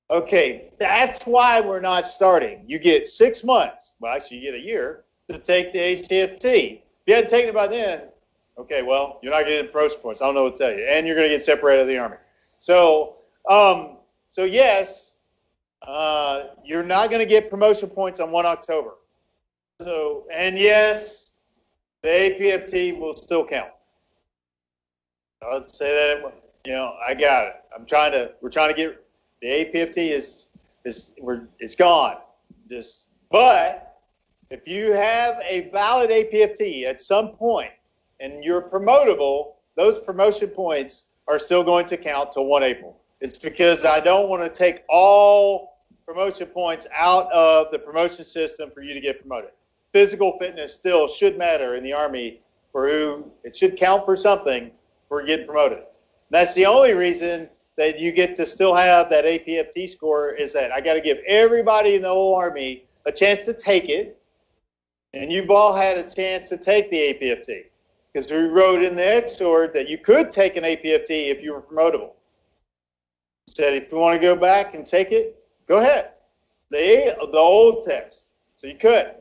Speaker 2: Okay, that's why we're not starting. You get 6 months, well, actually you get a year, to take the ACFT. If you hadn't taken it by then, okay, well, you're not getting promotion points. I don't know what to tell you. And you're going to get separated out of the Army. So yes, you're not going to get promotion points on 1 October. So, and yes, the APFT will still count. I'll say that, I got it. We're trying to get, the APFT it's gone. But if you have a valid APFT at some point and you're promotable, those promotion points are still going to count till 1 April. It's because I don't want to take all promotion points out of the promotion system for you to get promoted. Physical fitness still should matter in the Army for who it should count for something for getting promoted. That's the only reason that you get to still have that APFT score is that I got to give everybody in the whole Army a chance to take it. And you've all had a chance to take the APFT because we wrote in the XOR that you could take an APFT if you were promotable. Said if you want to go back and take it, go ahead. The old test, so you could.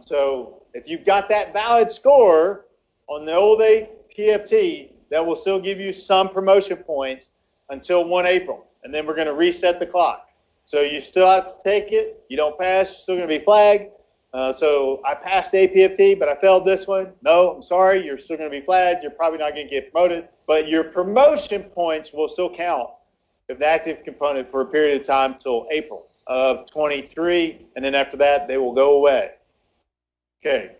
Speaker 2: So if you've got that valid score on the old APFT, that will still give you some promotion points until 1 April, and then we're going to reset the clock. So you still have to take it. You don't pass, you're still going to be flagged. So I passed the APFT, but I failed this one. No, I'm sorry, you're still going to be flagged. You're probably not going to get promoted, but your promotion points will still count if the active component for a period of time till April of 23, and then after that, they will go away. Okay,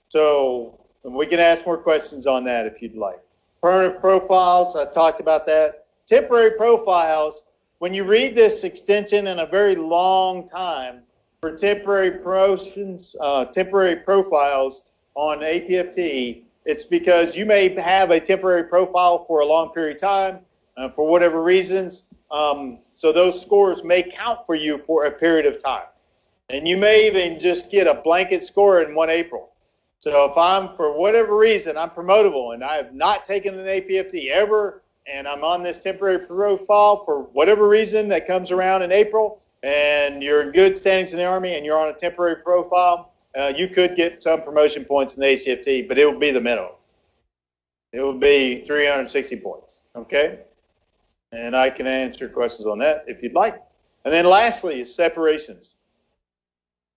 Speaker 2: so we can ask more questions on that if you'd like. Permanent profiles, I talked about that. Temporary profiles, when you read this extension in a very long time, for temporary promotions, temporary profiles on ACFT, it's because you may have a temporary profile for a long period of time for whatever reasons. So those scores may count for you for a period of time. And you may even just get a blanket score in 1 April. So if I'm, for whatever reason, I'm promotable and I have not taken an ACFT ever, and I'm on this temporary profile for whatever reason that comes around in April, and you're in good standings in the Army and you're on a temporary profile, you could get some promotion points in the ACFT, but it would be the minimum. It would be 360 points, okay? And I can answer questions on that if you'd like. And then lastly is separations.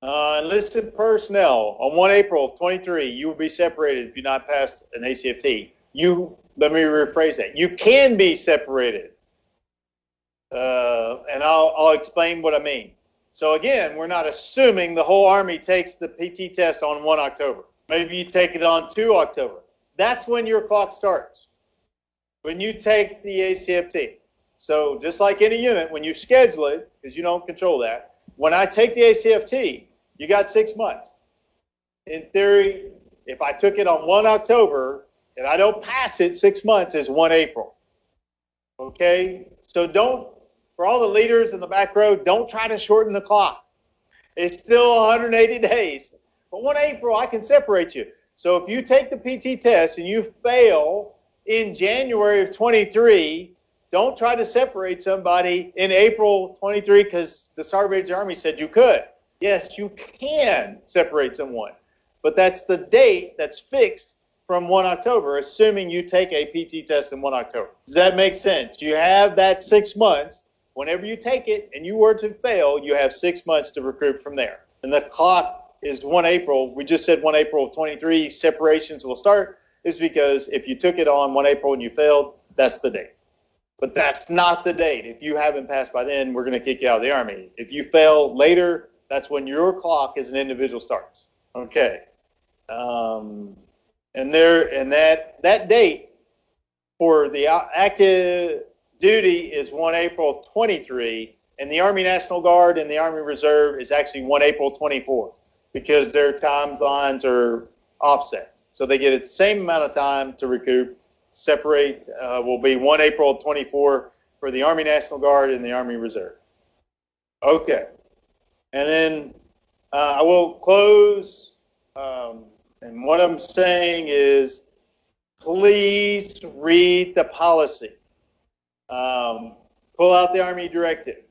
Speaker 2: Enlisted personnel on 1 April of 23, you will be separated if you not passed an ACFT. Let me rephrase that. You can be separated. And I'll explain what I mean. So again, we're not assuming the whole Army takes the PT test on 1 October. Maybe you take it on 2 October. That's when your clock starts, when you take the ACFT. So just like any unit, when you schedule it, because you don't control that, when I take the ACFT, you got 6 months. In theory, if I took it on 1 October and I don't pass it, 6 months is 1 April. Okay? So for all the leaders in the back row, don't try to shorten the clock. It's still 180 days. But 1 April, I can separate you. So if you take the PT test and you fail in January of 23, don't try to separate somebody in April 23 because the Sergeant Major of the Army said you could. Yes, you can separate someone. But that's the date that's fixed from 1 October, assuming you take a PT test in 1 October. Does that make sense? You have that 6 months. Whenever you take it and you were to fail, you have 6 months to recruit from there. And the clock is 1 April. We just said 1 April of 23, separations will start, is because if you took it on 1 April and you failed, that's the date. But that's not the date. If you haven't passed by then, we're going to kick you out of the Army. If you fail later, that's when your clock as an individual starts. Okay. And that date for the active duty is 1 April 23, and the Army National Guard and the Army Reserve is actually 1 April 24 because their timelines are offset. So they get the same amount of time to recoup. Separate will be 1 April 24 for the Army National Guard and the Army Reserve. Okay. And then I will close. And what I'm saying is please read the policy. Pull out the Army directive.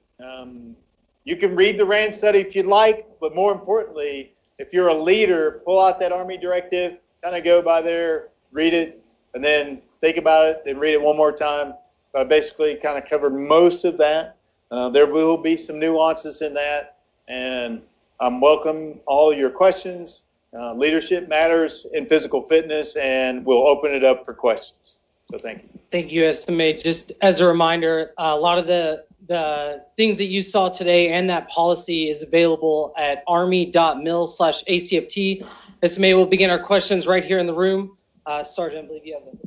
Speaker 2: You can read the RAND study if you'd like, but more importantly, if you're a leader, pull out that Army directive, kind of go by there, read it, and then think about it and read it one more time. But I basically kind of covered most of that. There will be some nuances in that, and I'm welcome all your questions. Leadership matters in physical fitness, and we'll open it up for questions. So thank you.
Speaker 1: Thank you, SMA. Just as a reminder, a lot of the things that you saw today and that policy is available at army.mil/ACFT. SMA will begin our questions right here in the room. Sergeant, I believe you have them.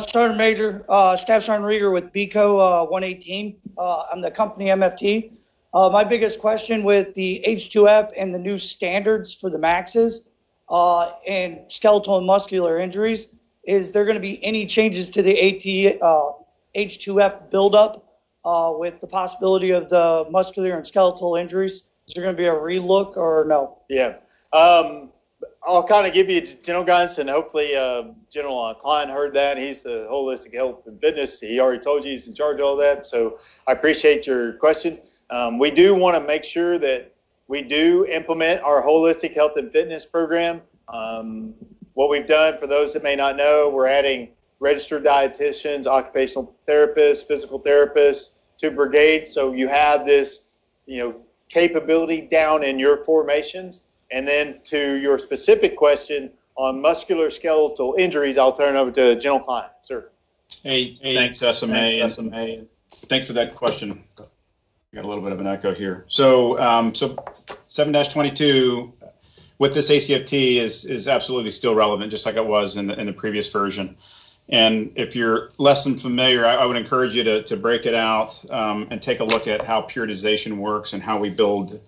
Speaker 4: Sergeant Major, Staff Sergeant Rieger with BCO 118. I'm the company MFT. My biggest question with the H2F and the new standards for the maxes and skeletal and muscular injuries, is there going to be any changes to the H2F buildup with the possibility of the muscular and skeletal injuries? Is there going to be a relook or no?
Speaker 2: Yeah. I'll kind of give you general guidance, and hopefully General Klein heard that. He's the holistic health and fitness. He already told you he's in charge of all that, so I appreciate your question. We do want to make sure that we do implement our holistic health and fitness program. What we've done, for those that may not know, we're adding registered dietitians, occupational therapists, physical therapists to brigades, so you have this, capability down in your formations. And then to your specific question on musculoskeletal injuries, I'll turn it over to General Klein. Sir.
Speaker 3: Hey, thanks, SMA. Thanks for that question. Got a little bit of an echo here. So 7-22 with this ACFT is absolutely still relevant, just like it was in the previous version. And if you're less than familiar, I would encourage you to break it out and take a look at how periodization works and how we build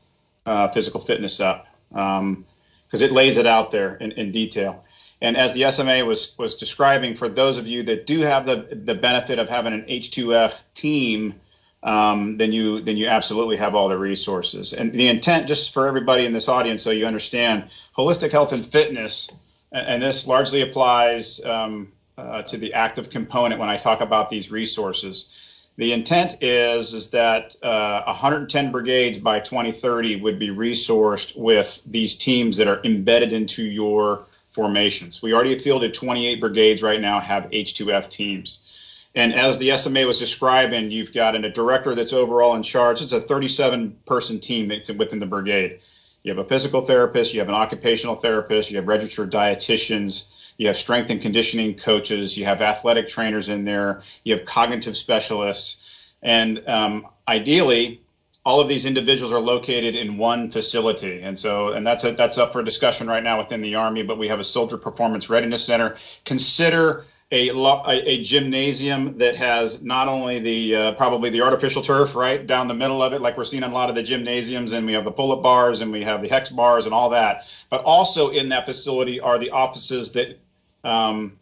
Speaker 3: physical fitness up, because it lays it out there in detail. And as the SMA was describing, for those of you that do have the benefit of having an H2F team, then you absolutely have all the resources. And the intent, just for everybody in this audience, so you understand, holistic health and fitness, and this largely applies to the active component when I talk about these resources. The intent is that 110 brigades by 2030 would be resourced with these teams that are embedded into your formations. We already fielded 28 brigades right now have H2F teams. And as the SMA was describing, you've got a director that's overall in charge. It's a 37-person team that's within the brigade. You have a physical therapist, you have an occupational therapist, you have registered dietitians, you have strength and conditioning coaches, you have athletic trainers in there, you have cognitive specialists, and ideally, all of these individuals are located in one facility, and that's up for discussion right now within the Army. But we have a Soldier Performance Readiness Center. Consider a gymnasium that has not only probably the artificial turf right down the middle of it, like we're seeing in a lot of the gymnasiums, and we have the pull-up bars and we have the hex bars and all that. But also in that facility are the offices that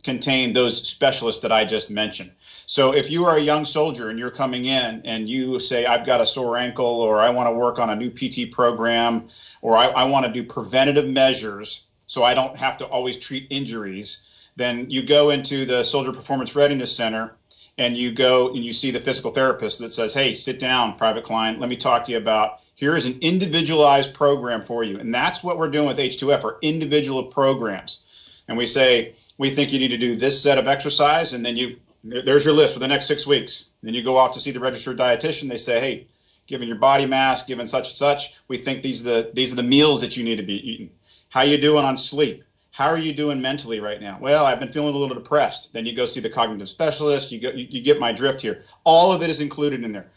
Speaker 3: contain those specialists that I just mentioned. So if you are a young soldier and you're coming in and you say, I've got a sore ankle, or I want to work on a new PT program, or I want to do preventative measures so I don't have to always treat injuries, then you go into the Soldier Performance Readiness Center and you go and you see the physical therapist that says, hey, sit down, private client, let me talk to you about, here is an individualized program for you. And that's what we're doing with H2F, are individual programs. And we say, we think you need to do this set of exercise, and then there's your list for the next 6 weeks. Then you go off to see the registered dietitian. They say, hey, given your body mass, given such and such, we think these are the meals that you need to be eating. How you doing on sleep? How are you doing mentally right now? Well, I've been feeling a little depressed. Then you go see the cognitive specialist. You get my drift here. All of it is included in there.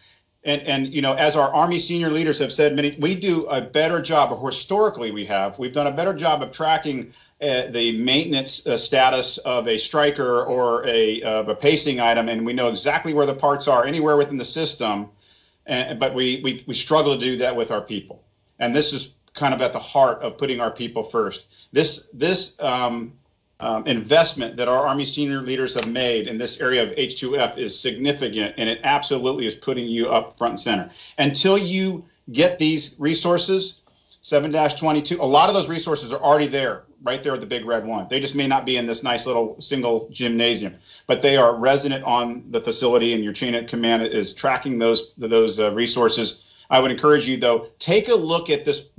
Speaker 3: And as our Army senior leaders have said, we do a better job, or historically we've done a better job of tracking the maintenance status of a striker or of a pacing item, and we know exactly where the parts are anywhere within the system. But we struggle to do that with our people, and this is kind of at the heart of putting our people first. This investment that our Army senior leaders have made in this area of H2F is significant, and it absolutely is putting you up front and center. Until you get these resources, 7-22, a lot of those resources are already there, right there at the big red one. They just may not be in this nice little single gymnasium, but they are resident on the facility, and your chain of command is tracking those resources. I would encourage you, though, take a look at this.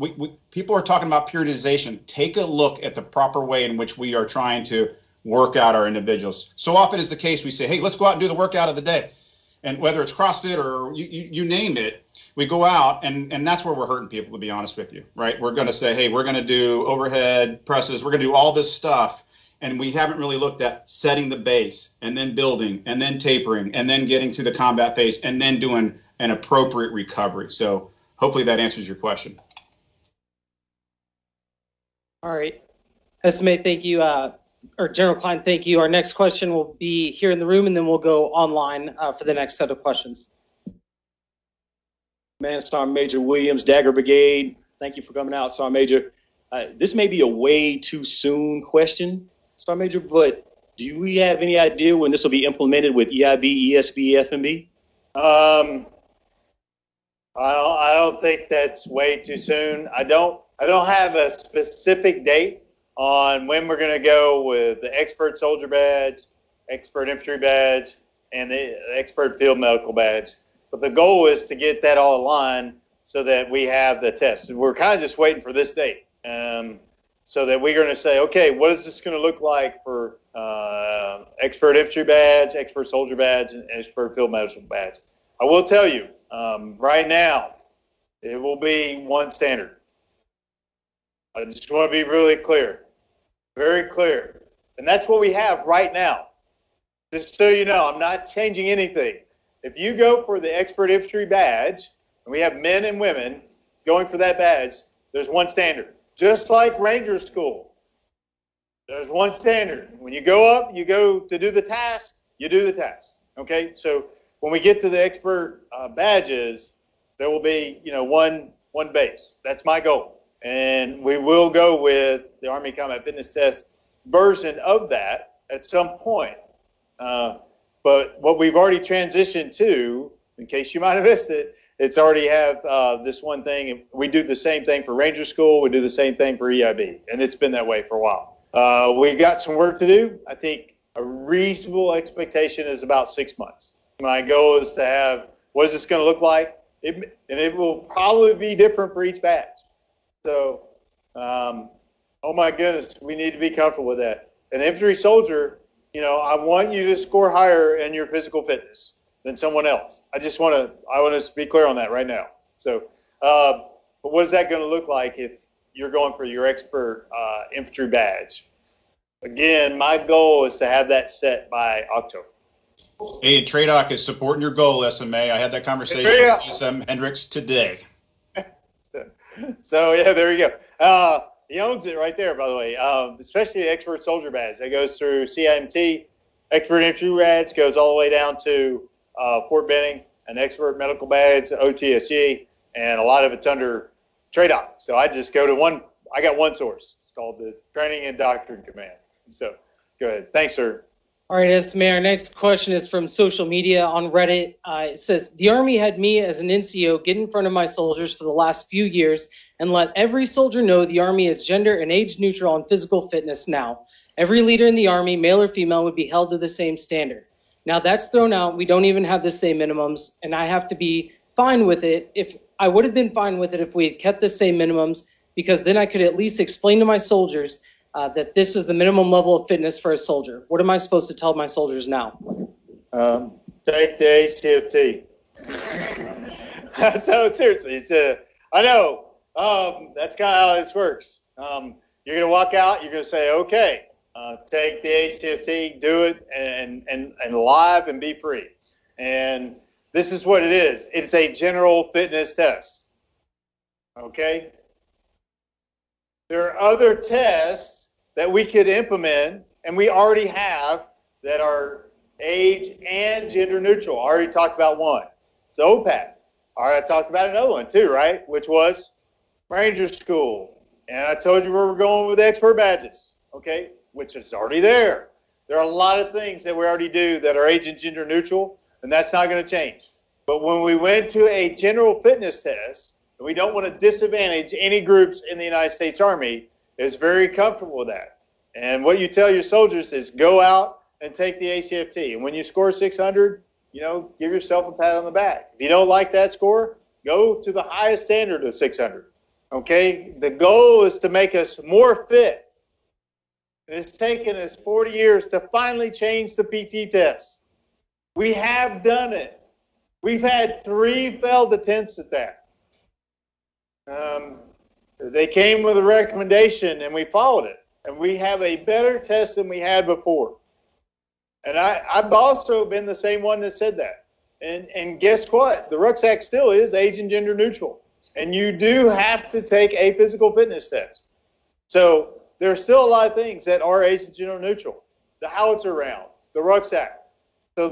Speaker 3: People are talking about periodization. Take a look at the proper way in which we are trying to work out our individuals. So often is the case, we say, hey, let's go out and do the workout of the day. And whether it's CrossFit or you name it, we go out, and that's where we're hurting people, to be honest with you, right? We're going to say, hey, we're going to do overhead presses. We're going to do all this stuff. And we haven't really looked at setting the base and then building and then tapering and then getting to the combat phase and then doing an appropriate recovery. So hopefully that answers your question.
Speaker 1: All right. SMA, thank you. Or General Klein, thank you. Our next question will be here in the room, and then we'll go online for the next set of questions.
Speaker 5: Man, Sergeant Major Williams, Dagger Brigade. Thank you for coming out, Sergeant Major. This may be a way too soon question, Sergeant Major, but do we have any idea when this will be implemented with EIB, ESB, FMB?
Speaker 2: I don't think that's way too soon. I don't have a specific date on when we're going to go with the expert soldier badge, expert infantry badge, and the expert field medical badge. But the goal is to get that all aligned so that we have the test. We're kind of just waiting for this date, so that we're going to say, okay, what is this going to look like for expert infantry badge, expert soldier badge, and expert field medical badge? I will tell you, right now, it will be one standard. I just want to be really clear, very clear. And that's what we have right now. Just so you know, I'm not changing anything. If you go for the expert infantry badge, and we have men and women going for that badge, there's one standard. Just like Ranger School, there's one standard. When you go up, you go to do the task, you do the task. Okay? So when we get to the expert badges, there will be, one one base. That's my goal. And we will go with the Army Combat Fitness Test version of that at some point. But what we've already transitioned to, in case you might have missed it, it's already have this one thing. We do the same thing for Ranger School. We do the same thing for EIB, and it's been that way for a while. We got some work to do. I think a reasonable expectation is about 6 months. My goal is to have, what is this going to look like? And it will probably be different for each batch. So, oh my goodness, we need to be comfortable with that. An infantry soldier, I want you to score higher in your physical fitness than someone else. I want to be clear on that right now. So, but what is that going to look like if you're going for your expert infantry badge? Again, my goal is to have that set by October.
Speaker 3: Hey, TRADOC is supporting your goal, SMA. I had that conversation with CSM Hendricks today.
Speaker 2: So, yeah, there you go. He owns it right there, by the way, especially the expert soldier badge. That goes through CIMT, expert infantry badge, goes all the way down to Fort Benning, an expert medical badge, OTSG, and a lot of it's under TRADOC. So I just go to one. I got one source. It's called the Training and Doctrine Command. So go ahead. Thanks, sir.
Speaker 1: All right, SMA, our next question is from social media on Reddit. It says, the Army had me as an NCO get in front of my soldiers for the last few years and let every soldier know the Army is gender and age neutral on physical fitness now. Every leader in the Army, male or female, would be held to the same standard. Now that's thrown out. We don't even have the same minimums, and I have to be fine with it. If I would have been fine with it if we had kept the same minimums, because then I could at least explain to my soldiers that this was the minimum level of fitness for a soldier. What am I supposed to tell my soldiers now?
Speaker 2: Take the ACFT. So seriously, I know that's kind of how this works. You're going to walk out. You're going to say, okay, take the ACFT, do it, and live and be free. And this is what it is. It's a general fitness test. Okay? There are other tests that we could implement, and we already have, that are age and gender neutral. I already talked about one. So OPAC. All right, I talked about another one too, right? Which was Ranger School. And I told you where we're going with expert badges, okay? Which is already there. There are a lot of things that we already do that are age and gender neutral, and that's not going to change. But when we went to a general fitness test, we don't want to disadvantage any groups in the United States Army, is very comfortable with that. And what you tell your soldiers is go out and take the ACFT. And when you score 600, give yourself a pat on the back. If you don't like that score, go to the highest standard of 600. Okay? The goal is to make us more fit. It's taken us 40 years to finally change the PT test. We have done it. We've had 3 failed attempts at that. They came with a recommendation, and we followed it. And we have a better test than we had before. And I've also been the same one that said that. And guess what? The rucksack still is age and gender neutral. And you do have to take a physical fitness test. So there are still a lot of things that are age and gender neutral. The howitzer round, the rucksack. So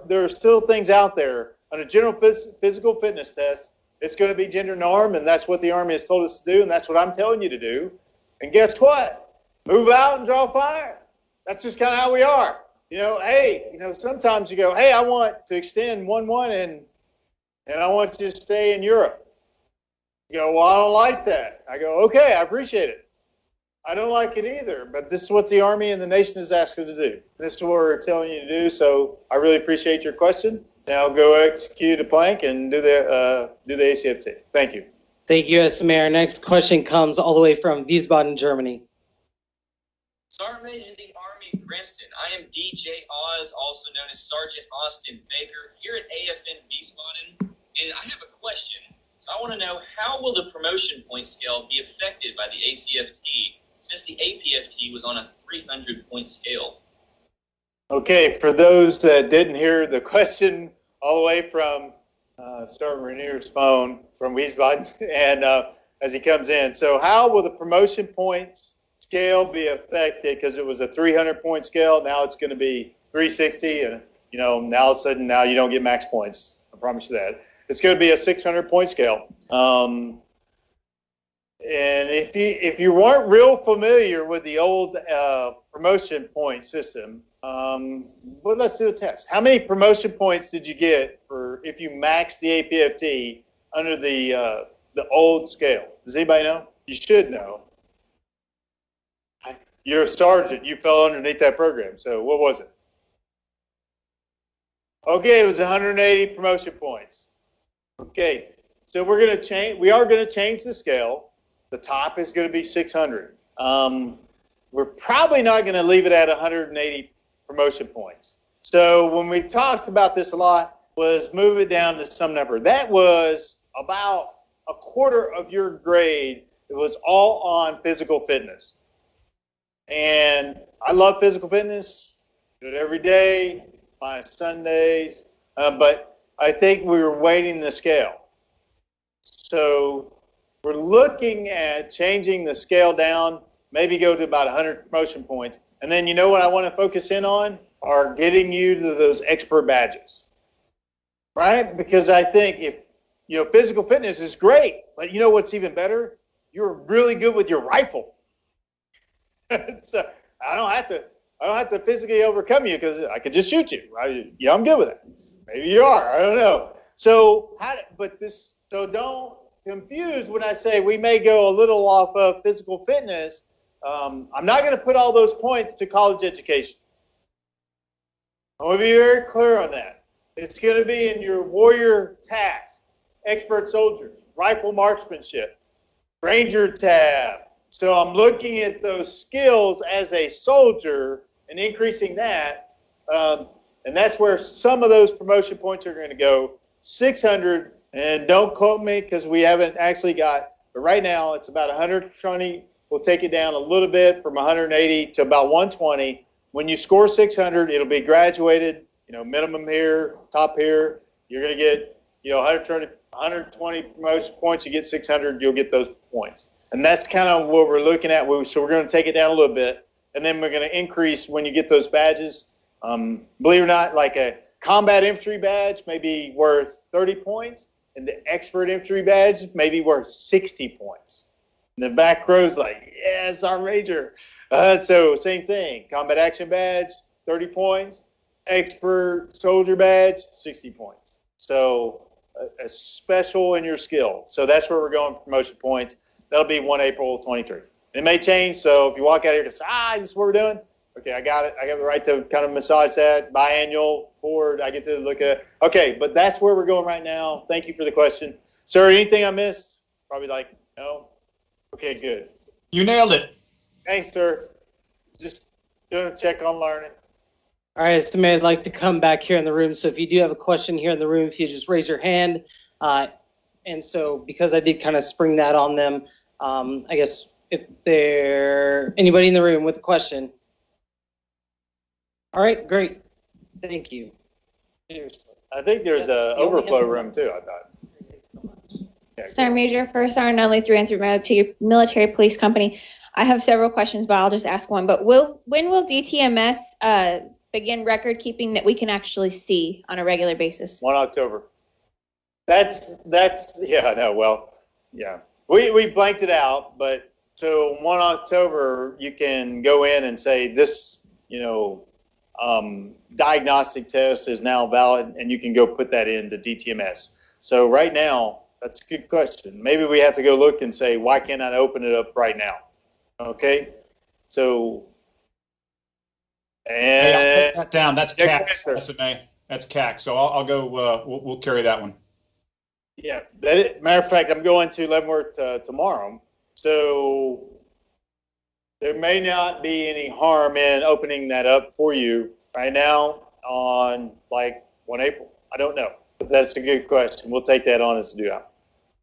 Speaker 2: there are still things out there. On a general physical fitness test, it's going to be gender norm, and that's what the Army has told us to do, and that's what I'm telling you to do. And guess what? Move out and draw fire. That's just kind of how we are. Sometimes you go, hey, I want to extend 1-1 and I want you to stay in Europe. You go, well, I don't like that. I go, okay, I appreciate it. I don't like it either, but this is what the Army and the nation has asked us to do. This is what we're telling you to do, so I really appreciate your question. Now go execute a plank and do the ACFT. Thank you.
Speaker 1: Thank you, SMA. Our next question comes all the way from Wiesbaden, Germany.
Speaker 6: Sergeant Major of the Army Grinston. I am DJ Oz, also known as Sergeant Austin Baker, here at AFN Wiesbaden, and I have a question. So I want to know, how will the promotion point scale be affected by the ACFT, since the APFT was on a 300-point scale?
Speaker 2: Okay, for those that didn't hear the question all the way from Sergeant Rainier's phone from Wiesbaden, and as he comes in. So how will the promotion points scale be affected? Because it was a 300-point scale, now it's going to be 360, and now all of a sudden now you don't get max points. I promise you that. It's going to be a 600-point scale. And if you weren't real familiar with the old promotion point system, well, let's do a test. How many promotion points did you get for if you maxed the APFT under the old scale? Does anybody know? You should know. You're a sergeant. You fell underneath that program. So what was it? Okay, it was 180 promotion points. Okay, so we're going to change. We are going to change the scale. The top is going to be 600. We're probably not going to leave it at 180 promotion points. So when we talked about this a lot, was move it down to some number. That was about a quarter of your grade. It was all on physical fitness. And I love physical fitness. Do it every day, my Sundays. But I think we were weighting the scale. So we're looking at changing the scale down, maybe go to about 100 promotion points. And then you know what I want to focus in on? Are getting you to those expert badges. Right? Because I think if, physical fitness is great, but you know what's even better? You're really good with your rifle. So I don't have to physically overcome you because I could just shoot you. Yeah, I'm good with it. Maybe you are. I don't know. So don't confuse when I say we may go a little off of physical fitness. I'm not going to put all those points to college education. I want to be very clear on that. It's going to be in your warrior task, expert soldiers, rifle marksmanship, ranger tab. So I'm looking at those skills as a soldier and increasing that. And that's where some of those promotion points are going to go. 600, and don't quote me because we haven't actually got, but right now it's about 120. We'll take it down a little bit from 180 to about 120. When you score 600, it'll be graduated, minimum here, top here. You're going to get, 120 promotion points. You get 600, you'll get those points. And that's kind of what we're looking at. So we're going to take it down a little bit, and then we're going to increase when you get those badges. Believe it or not, like a combat infantry badge may be worth 30 points, and the expert infantry badge may be worth 60 points. And the back row's like, yes, our Ranger. So same thing, combat action badge, 30 points, expert soldier badge, 60 points. So a special in your skill. So that's where we're going for promotion points. That'll be 1 April 23. It may change, so if you walk out here and say, this is what we're doing, okay, I got it. I got the right to kind of massage that. Biannual board, I get to look at it. Okay, but that's where we're going right now. Thank you for the question. Sir, anything I missed? Probably like, no? Okay, good.
Speaker 3: You nailed it.
Speaker 2: Thanks, sir. Just doing a check on learning.
Speaker 1: All right, SMA, I'd like to come back here in the room. So if you do have a question here in the room, if you just raise your hand. And so because I did kind of spring that on them, I guess if there anybody in the room with a question. All right, great. Thank you. Seriously.
Speaker 2: I think there's an overflow room too, I thought. Yeah,
Speaker 7: Sergeant Major, First Sergeant Nunley, 3 Military Police Company. I have several questions, but I'll just ask one. But when will DTMS begin record keeping that we can actually see on a regular basis?
Speaker 2: 1 October. That's yeah, no, well, yeah. We blanked it out, but so 1 October you can go in and say this, diagnostic test is now valid, and you can go put that into DTMS. So right now, that's a good question. Maybe we have to go look and say, why can't I open it up right now? Okay, so. And
Speaker 3: I'll take that down. That's CAC, SMA. That's CAC. So I'll go. We'll carry that one.
Speaker 2: Yeah. Matter of fact, I'm going to Leavenworth tomorrow, so there may not be any harm in opening that up for you right now on like 1 April. I don't know, but that's a good question. We'll take that on as a do-out.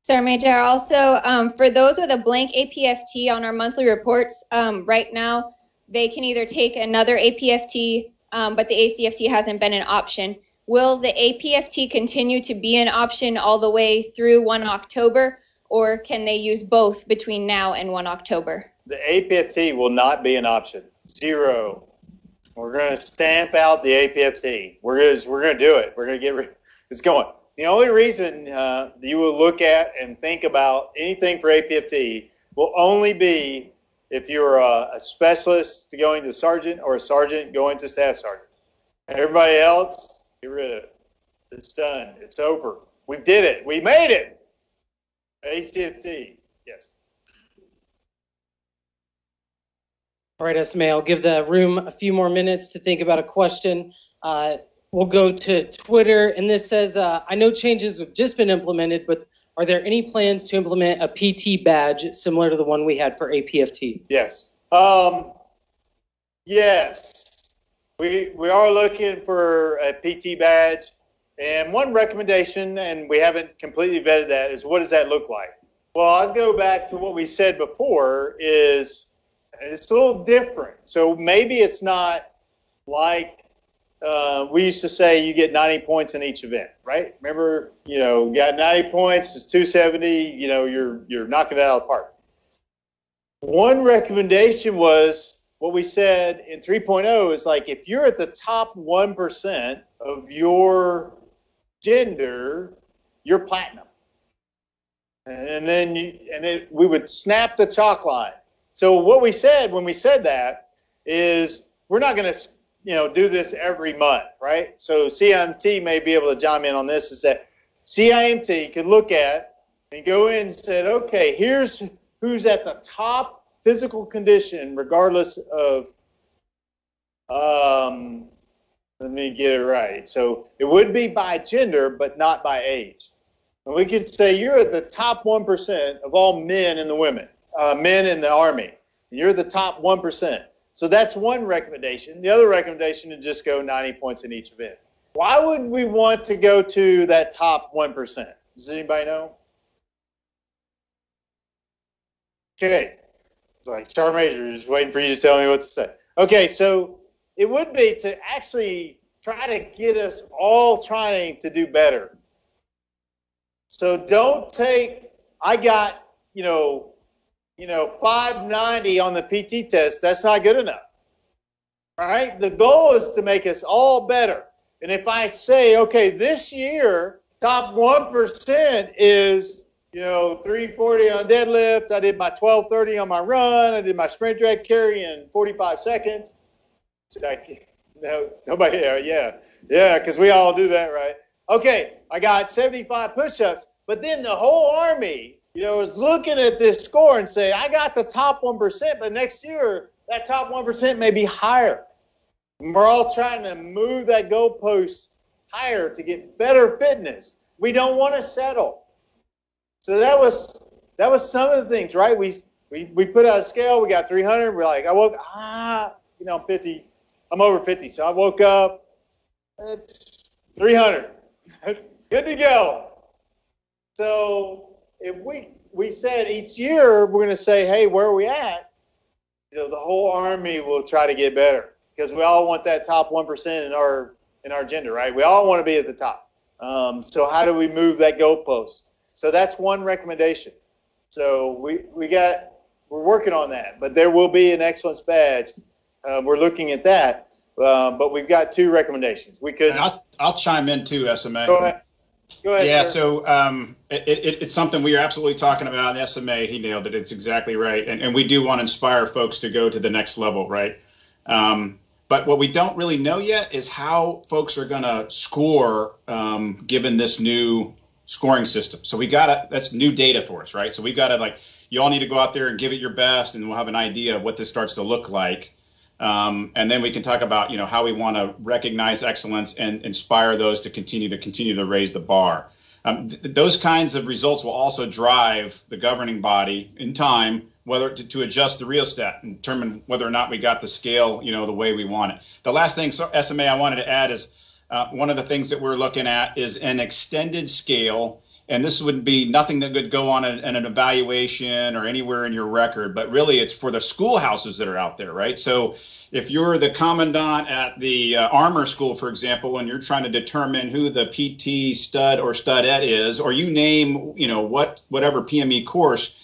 Speaker 7: Sir Major, also for those with a blank APFT on our monthly reports, right now they can either take another APFT, but the ACFT hasn't been an option. Will the APFT continue to be an option all the way through 1 October, or can they use both between now and 1 October?
Speaker 2: The APFT will not be an option. 0. We're going to stamp out the APFT. We're going to do it. We're going to get rid. It's going. The only reason you will look at and think about anything for APFT will only be if you're a specialist going to sergeant or a sergeant going to staff sergeant. Everybody else, get rid of it. It's done. It's over. We did it. We made it. ACFT. Yes.
Speaker 1: All right, SMA, I'll give the room a few more minutes to think about a question. We'll go to Twitter, and this says, I know changes have just been implemented, but are there any plans to implement a PT badge similar to the one we had for APFT?
Speaker 2: Yes. Yes. We are looking for a PT badge. And one recommendation, and we haven't completely vetted that, is what does that look like? Well, I'll go back to what we said before is it's a little different. So maybe it's not like we used to say you get 90 points in each event, right? Remember, you got 90 points, it's 270, you're knocking it out of the park. One recommendation was what we said in 3.0 is like if you're at the top 1% of your gender, you're platinum. And then we would snap the chalk line. So what we said when we said that is we're not going to do this every month, right? So CIMT may be able to chime in on this, is that CIMT could look at and go in and said, okay, here's who's at the top physical condition regardless of, let me get it right. So it would be by gender, but not by age. And we could say you're at the top 1% of all men in the men in the Army. You're the top 1%. So that's one recommendation. The other recommendation is just go 90 points in each event. Why would we want to go to that top 1%? Does anybody know? Okay. It's like Sergeant Major, just waiting for you to tell me what to say. Okay, so it would be to actually try to get us all trying to do better. So don't take, I got, 590 on the PT test. That's not good enough. All right? The goal is to make us all better. And if I say, okay, this year, top 1% is, 340 on deadlift. I did my 1230 on my run. I did my sprint drag carry in 45 seconds. No, nobody, yeah, because we all do that, right? Okay, I got 75 push-ups, but then the whole Army, is looking at this score and say, I got the top 1%, but next year that top 1% may be higher. And we're all trying to move that goalpost higher to get better fitness. We don't want to settle. So that was some of the things, right? We put out a scale. We got 300. We're like, I woke, I'm 50. I'm over 50. So I woke up. It's 300. That's good to go. So if we said each year we're going to say, hey, where are we at? The whole Army will try to get better because we all want that top 1% in our gender, right? We all want to be at the top. So how do we move that goalpost? So that's one recommendation. So we're working on that, but there will be an excellence badge. We're looking at that, but we've got two recommendations. We could.
Speaker 3: I'll chime in too, SMA.
Speaker 2: Go ahead.
Speaker 3: Yeah,
Speaker 2: sir.
Speaker 3: so it's something we are absolutely talking about in SMA. He nailed it. It's exactly right. And we do want to inspire folks to go to the next level, right? But what we don't really know yet is how folks are going to score given this new scoring system. So that's new data for us, right? So we've got to you all need to go out there and give it your best, and we'll have an idea of what this starts to look like. And then we can talk about, how we want to recognize excellence and inspire those to continue to raise the bar. Those kinds of results will also drive the governing body in time, whether to adjust the rheostat and determine whether or not we got the scale, the way we want it. The last thing, SMA, I wanted to add is one of the things that we're looking at is an extended scale. And this would be nothing that would go on an evaluation or anywhere in your record, but really it's for the schoolhouses that are out there, right? So if you're the commandant at the armor school, for example, and you're trying to determine who the PT stud or studette is, or you name, whatever PME course,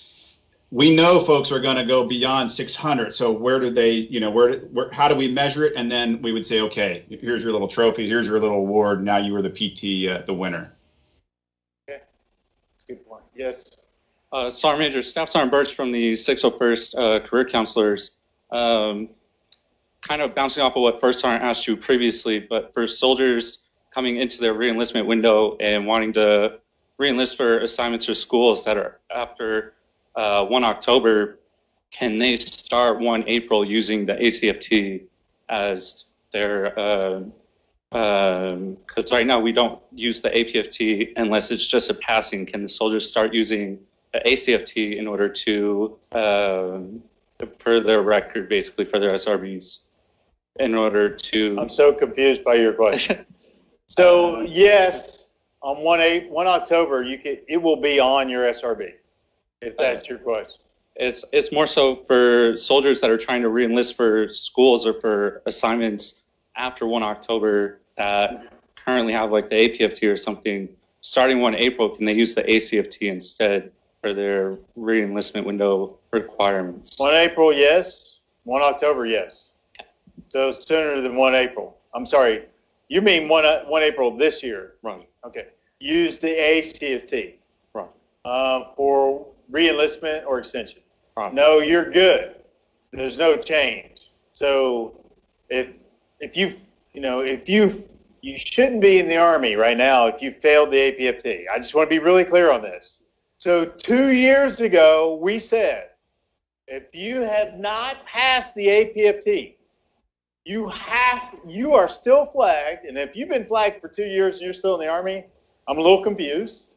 Speaker 3: we know folks are going to go beyond 600. So where do they, how do we measure it? And then we would say, okay, here's your little trophy, here's your little award. Now you were the PT, the winner.
Speaker 2: Good point. Yes.
Speaker 8: Sergeant Major, Staff Sergeant Birch from the 601st Career Counselors. Kind of bouncing off of what First Sergeant asked you previously, but for soldiers coming into their reenlistment window and wanting to reenlist for assignments or schools that are after 1 October, can they start 1 April using the ACFT as their, because right now we don't use the APFT unless it's just a passing. Can the soldiers start using the ACFT in order to, for their record, basically for their SRBs, in order to...
Speaker 2: I'm so confused by your question. So yes, on 1 October, it will be on your SRB, if that's your question.
Speaker 8: It's more so for soldiers that are trying to reenlist for schools or for assignments after 1 October that currently have like the APFT or something. Starting 1 April, can they use the ACFT instead for their reenlistment window requirements?
Speaker 2: 1 April, yes. 1 October, yes. So sooner than 1 April. I'm sorry. You mean 1 April this year?
Speaker 8: Right.
Speaker 2: Okay. Use the ACFT.
Speaker 8: Right.
Speaker 2: For reenlistment or extension.
Speaker 8: Right.
Speaker 2: No, you're good. There's no change. So if you shouldn't be in the Army right now if you failed the APFT. I just want to be really clear on this. So 2 years ago, we said, if you have not passed the APFT, you are still flagged. And if you've been flagged for 2 years and you're still in the Army, I'm a little confused.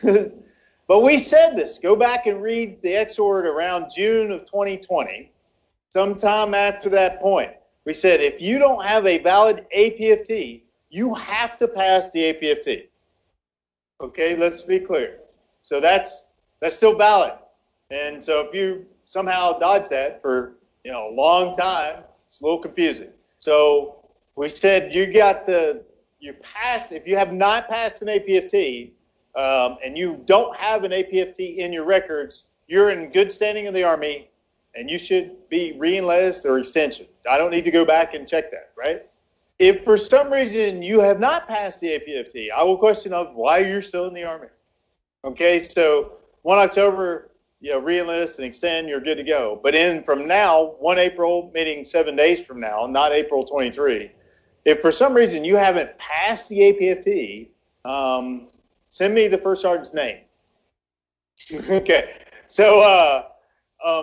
Speaker 2: But we said this. Go back and read the exhort around June of 2020, sometime after that point. We said, if you don't have a valid APFT, you have to pass the APFT. Okay, let's be clear. So that's still valid. And so if you somehow dodge that for a long time, it's a little confusing. So we said if you have not passed an APFT and you don't have an APFT in your records, you're in good standing in the Army and you should be reenlisted or extension. I don't need to go back and check that, right? If for some reason you have not passed the APFT, I will question why you're still in the Army. Okay, so 1 October, reenlist and extend, you're good to go. But from now, 1 April, meaning 7 days from now, not April 23, if for some reason you haven't passed the APFT, send me the first sergeant's name. Okay, so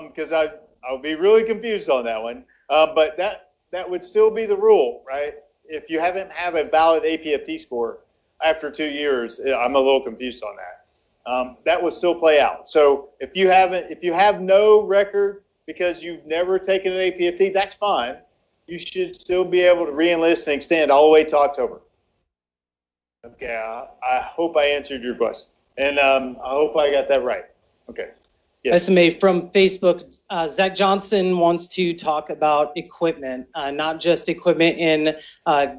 Speaker 2: because I'll be really confused on that one. But that would still be the rule, right? If you haven't have a valid APFT score after 2 years, I'm a little confused on that. That will still play out. So if you have no record because you've never taken an APFT, that's fine. You should still be able to reenlist and extend all the way to October. Okay, I hope I answered your question, and I hope I got that right. Okay. Yes.
Speaker 1: SMA from Facebook, Zach Johnson wants to talk about equipment, not just equipment in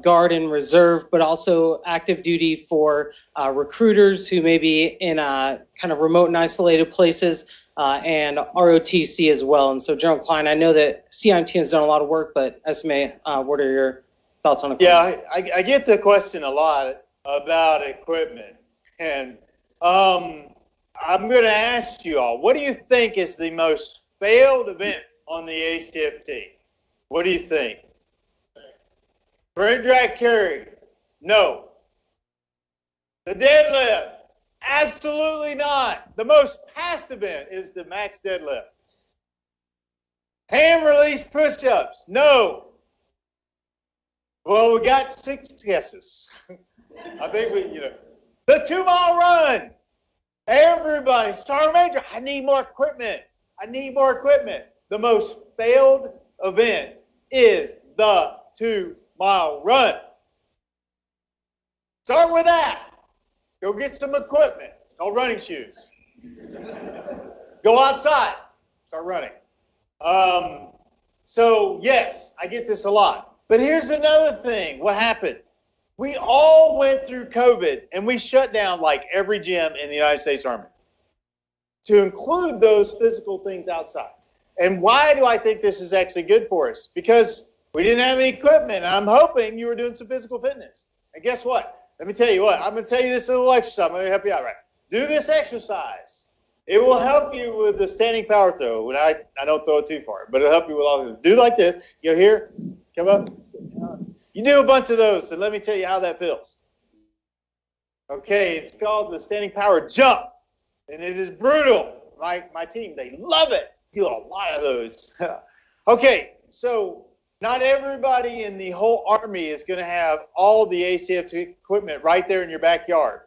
Speaker 1: Guard and Reserve, but also active duty for recruiters who may be in kind of remote and isolated places, and ROTC as well. And so, General Klein, I know that CIMT has done a lot of work, but SMA, what are your thoughts on equipment?
Speaker 2: Yeah, I get the question a lot about equipment, and I'm going to ask you all, what do you think is the most failed event on the ACFT? What do you think? Front drag carry? No. The deadlift? Absolutely not. The most passed event is the max deadlift. Hand release push-ups? No. Well, we got 6 guesses. I think the 2-mile run. Everybody, Sergeant Major, I need more equipment. I need more equipment. The most failed event is the 2-mile run. Start with that. Go get some equipment. It's called running shoes. Go outside. Start running. So, yes, I get this a lot. But here's another thing. What happened? We all went through COVID, and we shut down like every gym in the United States Army to include those physical things outside. And why do I think this is actually good for us? Because we didn't have any equipment. I'm hoping you were doing some physical fitness. And guess what? Let me tell you what. I'm going to tell you this little exercise. I'm going to help you out, right? Do this exercise. It will help you with the standing power throw. When I don't throw it too far, but it'll help you with all of them. Do like this. You go here, come up. You do a bunch of those, and let me tell you how that feels. Okay, it's called the standing power jump, and it is brutal. My team, they love it. Do a lot of those. Okay, so not everybody in the whole Army is going to have all the ACFT equipment right there in your backyard.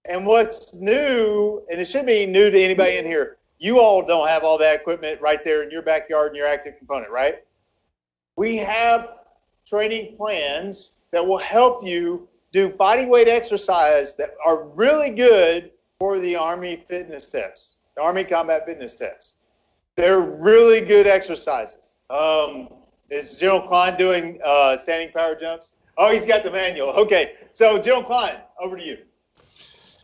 Speaker 2: And what's new, and it should be new to anybody in here, you all don't have all that equipment right there in your backyard in your active component, right? We have training plans that will help you do body weight exercise that are really good for the Army fitness tests, the Army combat fitness tests. They're really good exercises. Is General Klein doing standing power jumps? Oh, he's got the manual. Okay, so General Klein, over to you.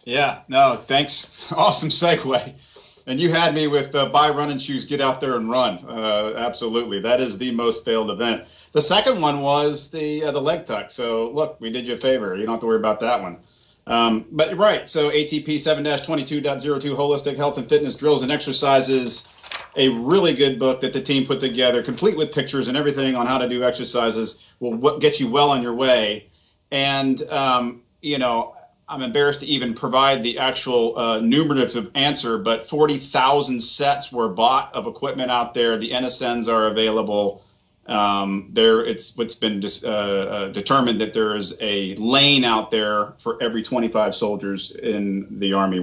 Speaker 3: Yeah, no, thanks. Awesome segue. And you had me with buy running shoes, get out there and run. Absolutely. That is the most failed event. The second one was the leg tuck. So look, we did you a favor. You don't have to worry about that one. But right. So ATP 7-22.02 Holistic Health and Fitness Drills and Exercises, a really good book that the team put together, complete with pictures and everything on how to do exercises, will get you well on your way. And, I'm embarrassed to even provide the actual numerative answer, but 40,000 sets were bought of equipment out there. The NSNs are available. It's been determined that there is a lane out there for every 25 soldiers in the Army,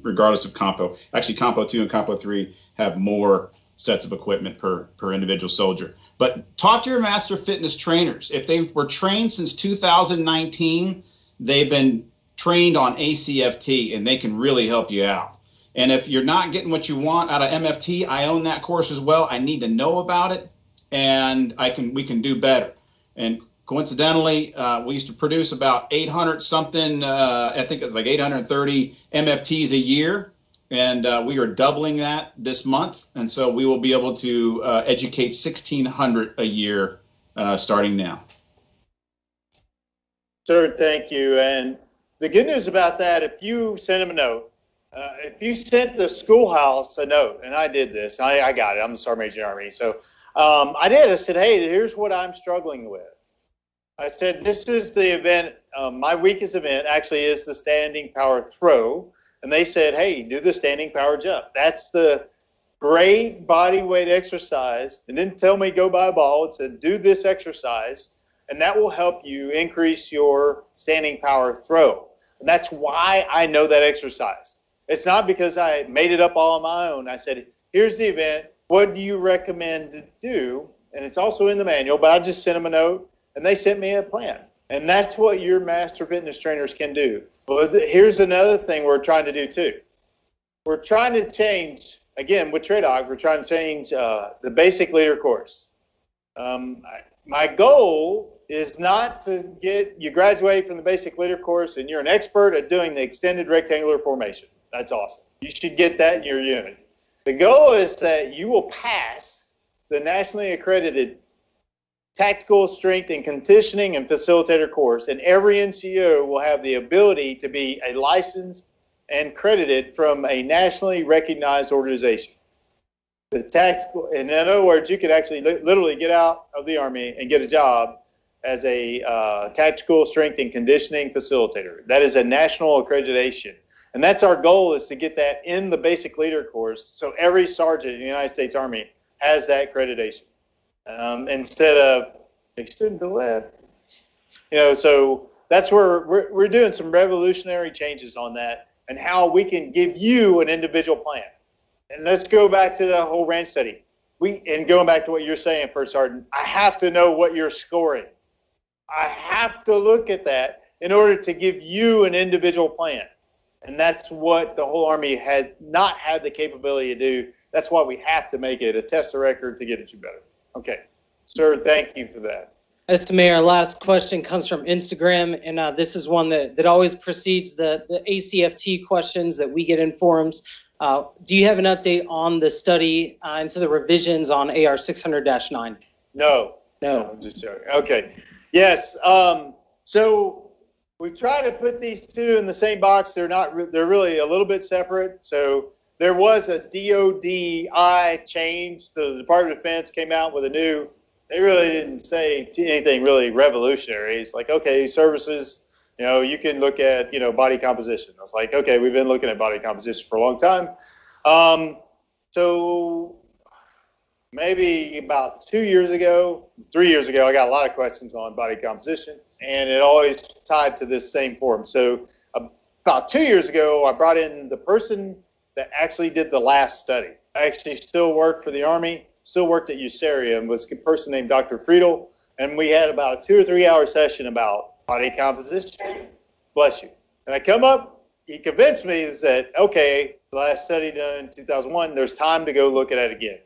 Speaker 3: regardless of Compo. Actually, Compo 2 and Compo 3 have more sets of equipment per individual soldier. But talk to your master fitness trainers. If they were trained since 2019, they've been trained on ACFT, and they can really help you out. And if you're not getting what you want out of MFT, I own that course as well. I need to know about it, and we can do better. And coincidentally, we used to produce about 800 something, I think it was like 830 MFTs a year, and we are doubling that this month. And so we will be able to educate 1,600 a year starting now.
Speaker 2: Sir, thank you. And the good news about that, if you send them a note, if you sent the schoolhouse a note, and I did this, I got it. I'm the Sergeant Major in the Army. So I did. I said, hey, here's what I'm struggling with. I said, this is the event. My weakest event actually is the standing power throw. And they said, hey, do the standing power jump. That's the great body weight exercise. It didn't tell me go buy a ball. It said, do this exercise. And that will help you increase your standing power throw. And that's why I know that exercise. It's not because I made it up all on my own. I said, here's the event. What do you recommend to do? And it's also in the manual, but I just sent them a note, and they sent me a plan. And that's what your master fitness trainers can do. Well, here's another thing we're trying to do, too. We're trying to change, again, with TRADOC, we're trying to change the basic leader course. My goal is not to get you graduate from the basic leader course and you're an expert at doing the extended rectangular formation. That's awesome. You should get that in your unit. The goal is that you will pass the nationally accredited tactical strength and conditioning and facilitator course, and every NCO will have the ability to be a licensed and credited from a nationally recognized organization. The tactical, in other words, you could actually literally get out of the Army and get a job as a tactical strength and conditioning facilitator. That is a national accreditation. And that's our goal, is to get that in the basic leader course, so every sergeant in the United States Army has that accreditation. Instead of extend to the left. So that's where we're doing some revolutionary changes on that, and how we can give you an individual plan. And let's go back to the whole range study. And going back to what you're saying, First Sergeant, I have to know what you're scoring. I have to look at that in order to give you an individual plan. And that's what the whole Army had not had the capability to do. That's why we have to make it a test of record to get at you better. Okay. Sir, thank you for that.
Speaker 1: SMA, our last question comes from Instagram, and this is one that always precedes the ACFT questions that we get in forums. Do you have an update on the study into the revisions on AR 600-9?
Speaker 2: No.
Speaker 1: No.
Speaker 2: I'm just joking. Okay. Yes. So we try to put these two in the same box. They're not. They're really a little bit separate. So there was a DODI change. The Department of Defense came out with a new. They really didn't say anything really revolutionary. It's like, okay, services. You can look at body composition. I was like, okay, we've been looking at body composition for a long time. So maybe about 2 years ago, 3 years ago, I got a lot of questions on body composition, and it always tied to this same forum. So about 2 years ago, I brought in the person that actually did the last study. I actually still worked for the Army, still worked at Usarium, was a person named Dr. Friedel, and we had about a 2 or 3 hour session about body composition. Bless you. And I come up, he convinced me that, okay, the last study done in 2001, there's time to go look at it again.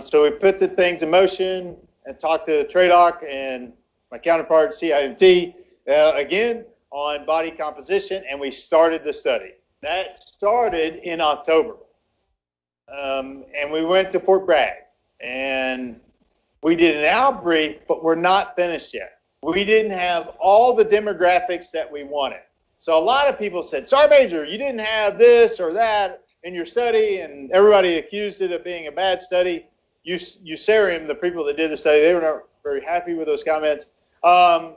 Speaker 2: So we put the things in motion and talked to TRADOC and my counterpart, CIMT, again on body composition, and we started the study. That started in October. And we went to Fort Bragg, and we did an outbrief, but we're not finished yet. We didn't have all the demographics that we wanted. So a lot of people said, Sergeant Major, you didn't have this or that in your study, and everybody accused it of being a bad study. Usarium, the people that did the study, they were not very happy with those comments. But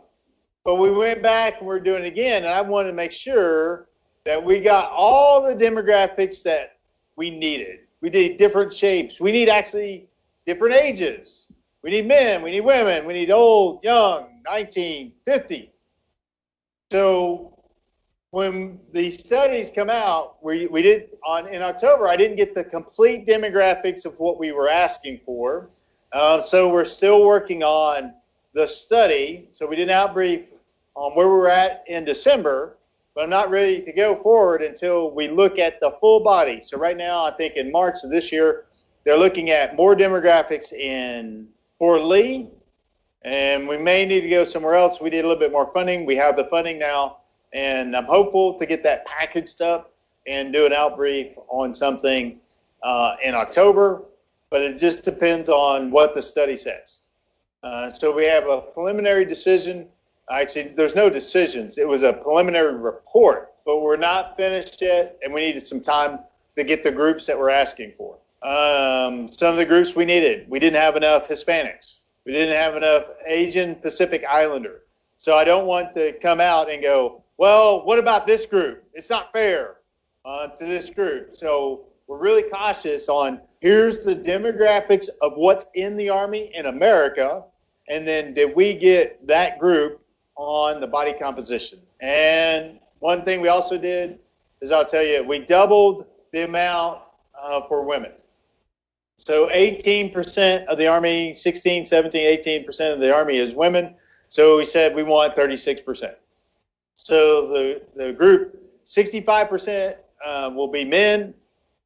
Speaker 2: we went back and we're doing it again, and I wanted to make sure that we got all the demographics that we needed. We need different shapes. We need actually different ages. We need men, we need women, we need old, young, 19, 50. So when the studies come out, we did in October, I didn't get the complete demographics of what we were asking for. So we're still working on the study. So we did an outbrief on where we were at in December, but I'm not ready to go forward until we look at the full body. So right now, I think in March of this year, they're looking at more demographics in Fort Lee, and we may need to go somewhere else. We need a little bit more funding. We have the funding now. And I'm hopeful to get that packaged up and do an outbrief on something in October, but it just depends on what the study says. So we have a preliminary decision. Actually, there's no decisions. It was a preliminary report, but we're not finished yet, and we needed some time to get the groups that we're asking for. Some of the groups we needed. We didn't have enough Hispanics. We didn't have enough Asian Pacific Islander. So I don't want to come out and go, well, what about this group? It's not fair to this group. So we're really cautious on here's the demographics of what's in the Army in America, and then did we get that group on the body composition? And one thing we also did is, I'll tell you, we doubled the amount for women. So 18% of the Army, 16, 17, 18% of the Army is women. So we said we want 36%. So the group, 65% will be men,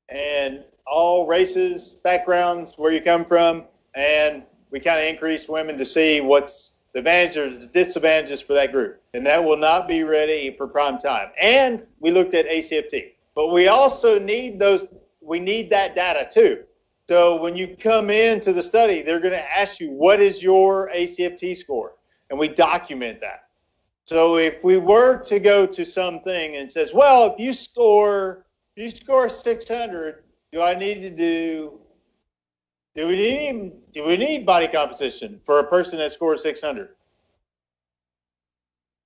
Speaker 2: and all races, backgrounds, where you come from, and we kind of increase women to see what's the advantages or the disadvantages for that group. And that will not be ready for prime time. And we looked at ACFT. But we also need that data too. So when you come into the study, they're going to ask you, what is your ACFT score? And we document that. So if we were to go to something and says, well, if you score 600, do we need body composition for a person that scores 600?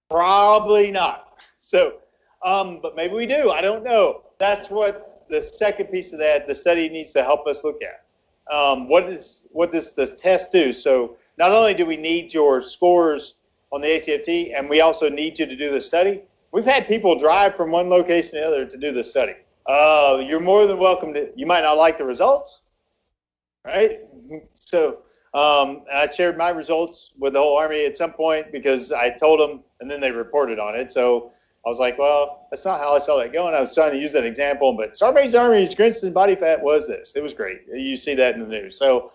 Speaker 2: Probably not. So, but maybe we do. I don't know. That's what the second piece of that the study needs to help us look at. What does the test do? So not only do we need your scores on the ACFT, and we also need you to do the study. We've had people drive from one location to the other to do the study. You're more than welcome to. You might not like the results, right? So I shared my results with the whole Army at some point because I told them, and then they reported on it. So I was like, well, that's not how I saw that going. I was trying to use that example, but Sergeant Major Army Grinston body fat was this. It was great. You see that in the news. So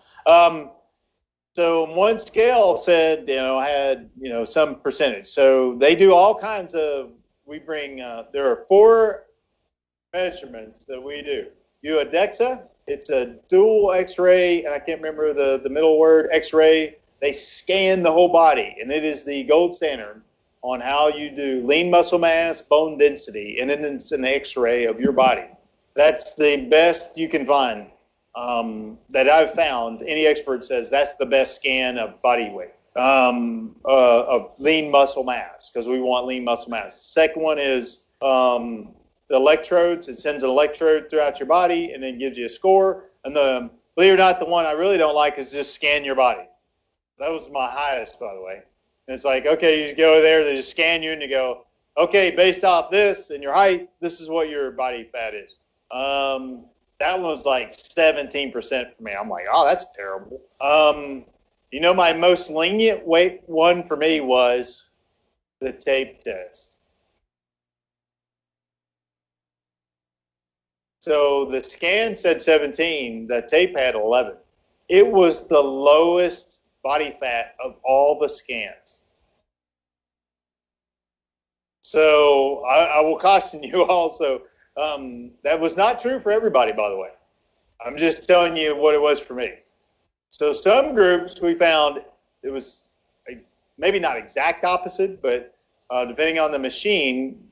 Speaker 2: one scale said, had, some percentage. So they do all kinds of, there are 4 measurements that we do. You do a DEXA. It's a dual X-ray, and I can't remember the middle word, X-ray. They scan the whole body, and it is the gold standard on how you do lean muscle mass, bone density, and then it's an x-ray of your body. That's the best you can find that I've found. Any expert says that's the best scan of body weight, of lean muscle mass, because we want lean muscle mass. The second one is the electrodes. It sends an electrode throughout your body and then gives you a score. And believe it or not, the one I really don't like is just scan your body. That was my highest, by the way. And it's like, okay, you go there, they just scan you, and you go, okay, based off this and your height, this is what your body fat is. That one was like 17% for me. I'm like, oh, that's terrible. My most lenient weight one for me was the tape test. So the scan said 17, the tape had 11. It was the lowest body fat of all the scans. So I will caution you also, that was not true for everybody, by the way. I'm just telling you what it was for me. So some groups we found it was maybe not exact opposite, but depending on the machine,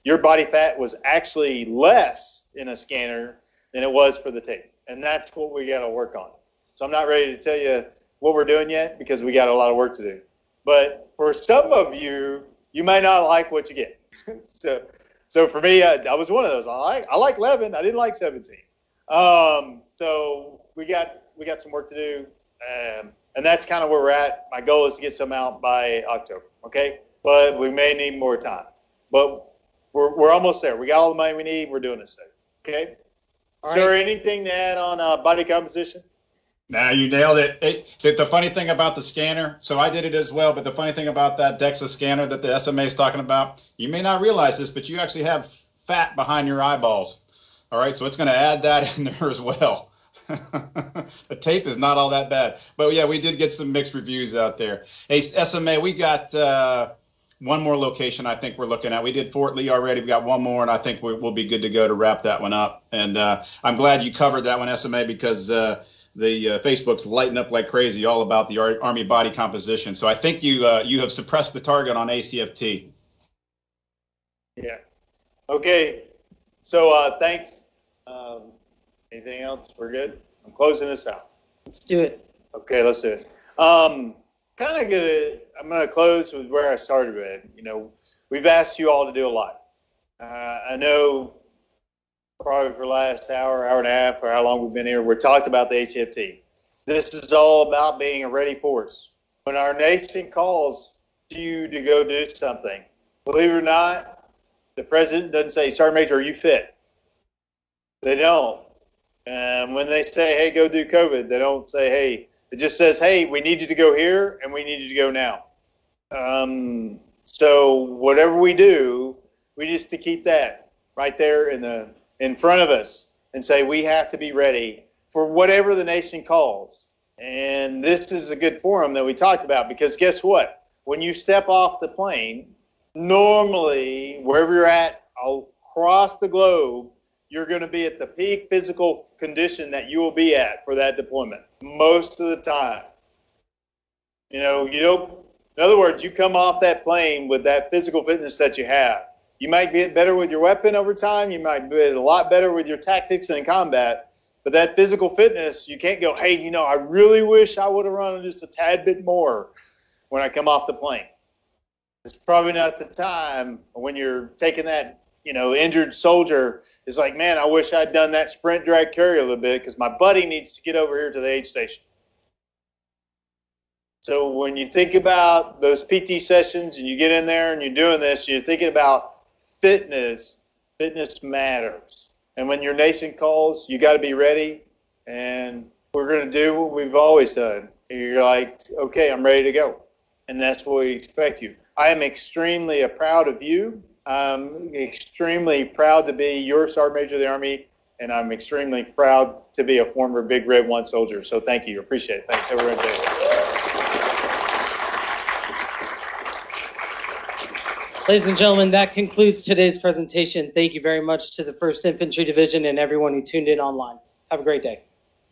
Speaker 2: your body fat was actually less in a scanner than it was for the tape. And that's what we got to work on. So I'm not ready to tell you what we're doing yet because we got a lot of work to do. But for some of you, you may not like what you get. So for me, I was one of those. I like 11. I didn't like 17. So we got some work to do, and that's kind of where we're at. My goal is to get some out by October. Okay, but we may need more time. But we're almost there. We got all the money we need. We're doing this thing. Okay.
Speaker 1: All
Speaker 2: Sir,
Speaker 1: right.
Speaker 2: anything to add on body composition?
Speaker 3: Nah, you nailed it. The funny thing about the scanner, so I did it as well, but the funny thing about that DEXA scanner that the SMA is talking about, you may not realize this, but you actually have fat behind your eyeballs. All right, so it's going to add that in there as well. The tape is not all that bad. But yeah, we did get some mixed reviews out there. Hey, SMA, we got one more location I think we're looking at. We did Fort Lee already. We got one more, and I think we'll be good to go to wrap that one up. And I'm glad you covered that one, SMA, because the Facebook's lighting up like crazy all about the Army body composition. So I think you have suppressed the target on ACFT.
Speaker 2: Yeah. Okay. So thanks. Anything else? We're good? I'm closing this out.
Speaker 1: Let's do it.
Speaker 2: Okay, let's do it. I'm gonna close with where I started with. We've asked you all to do a lot. I know probably for the last hour and a half, or how long we've been here, we're talked about the ACFT. This is all about being a ready force. When our nation calls you to go do something, believe it or not, the president doesn't say, Sergeant Major, are you fit? They don't. And when they say, hey, go do COVID, they don't say, hey. It just says, hey, we need you to go here, and we need you to go now. So whatever we do, we just to keep that right there in front of us and say we have to be ready for whatever the nation calls. And this is a good forum that we talked about, because guess what? When you step off the plane, normally wherever you're at across the globe, you're going to be at the peak physical condition that you will be at for that deployment most of the time. In other words, you come off that plane with that physical fitness that you have. You might get better with your weapon over time. You might get a lot better with your tactics and in combat. But that physical fitness, you can't go, hey, I really wish I would have run just a tad bit more when I come off the plane. It's probably not the time when you're taking that, injured soldier. It's like, man, I wish I'd done that sprint drag carry a little bit because my buddy needs to get over here to the aid station. So when you think about those PT sessions and you get in there and you're doing this, you're thinking about fitness. Fitness matters. And when your nation calls, you got to be ready. And we're going to do what we've always done. You're like, okay, I'm ready to go. And that's what we expect you. I am extremely proud of you. I'm extremely proud to be your Sergeant Major of the Army, and I'm extremely proud to be a former Big Red 1 soldier. So thank you. Appreciate it. Thanks, everyone.
Speaker 1: Ladies and gentlemen, that concludes today's presentation. Thank you very much to the 1st Infantry Division and everyone who tuned in online. Have a great day.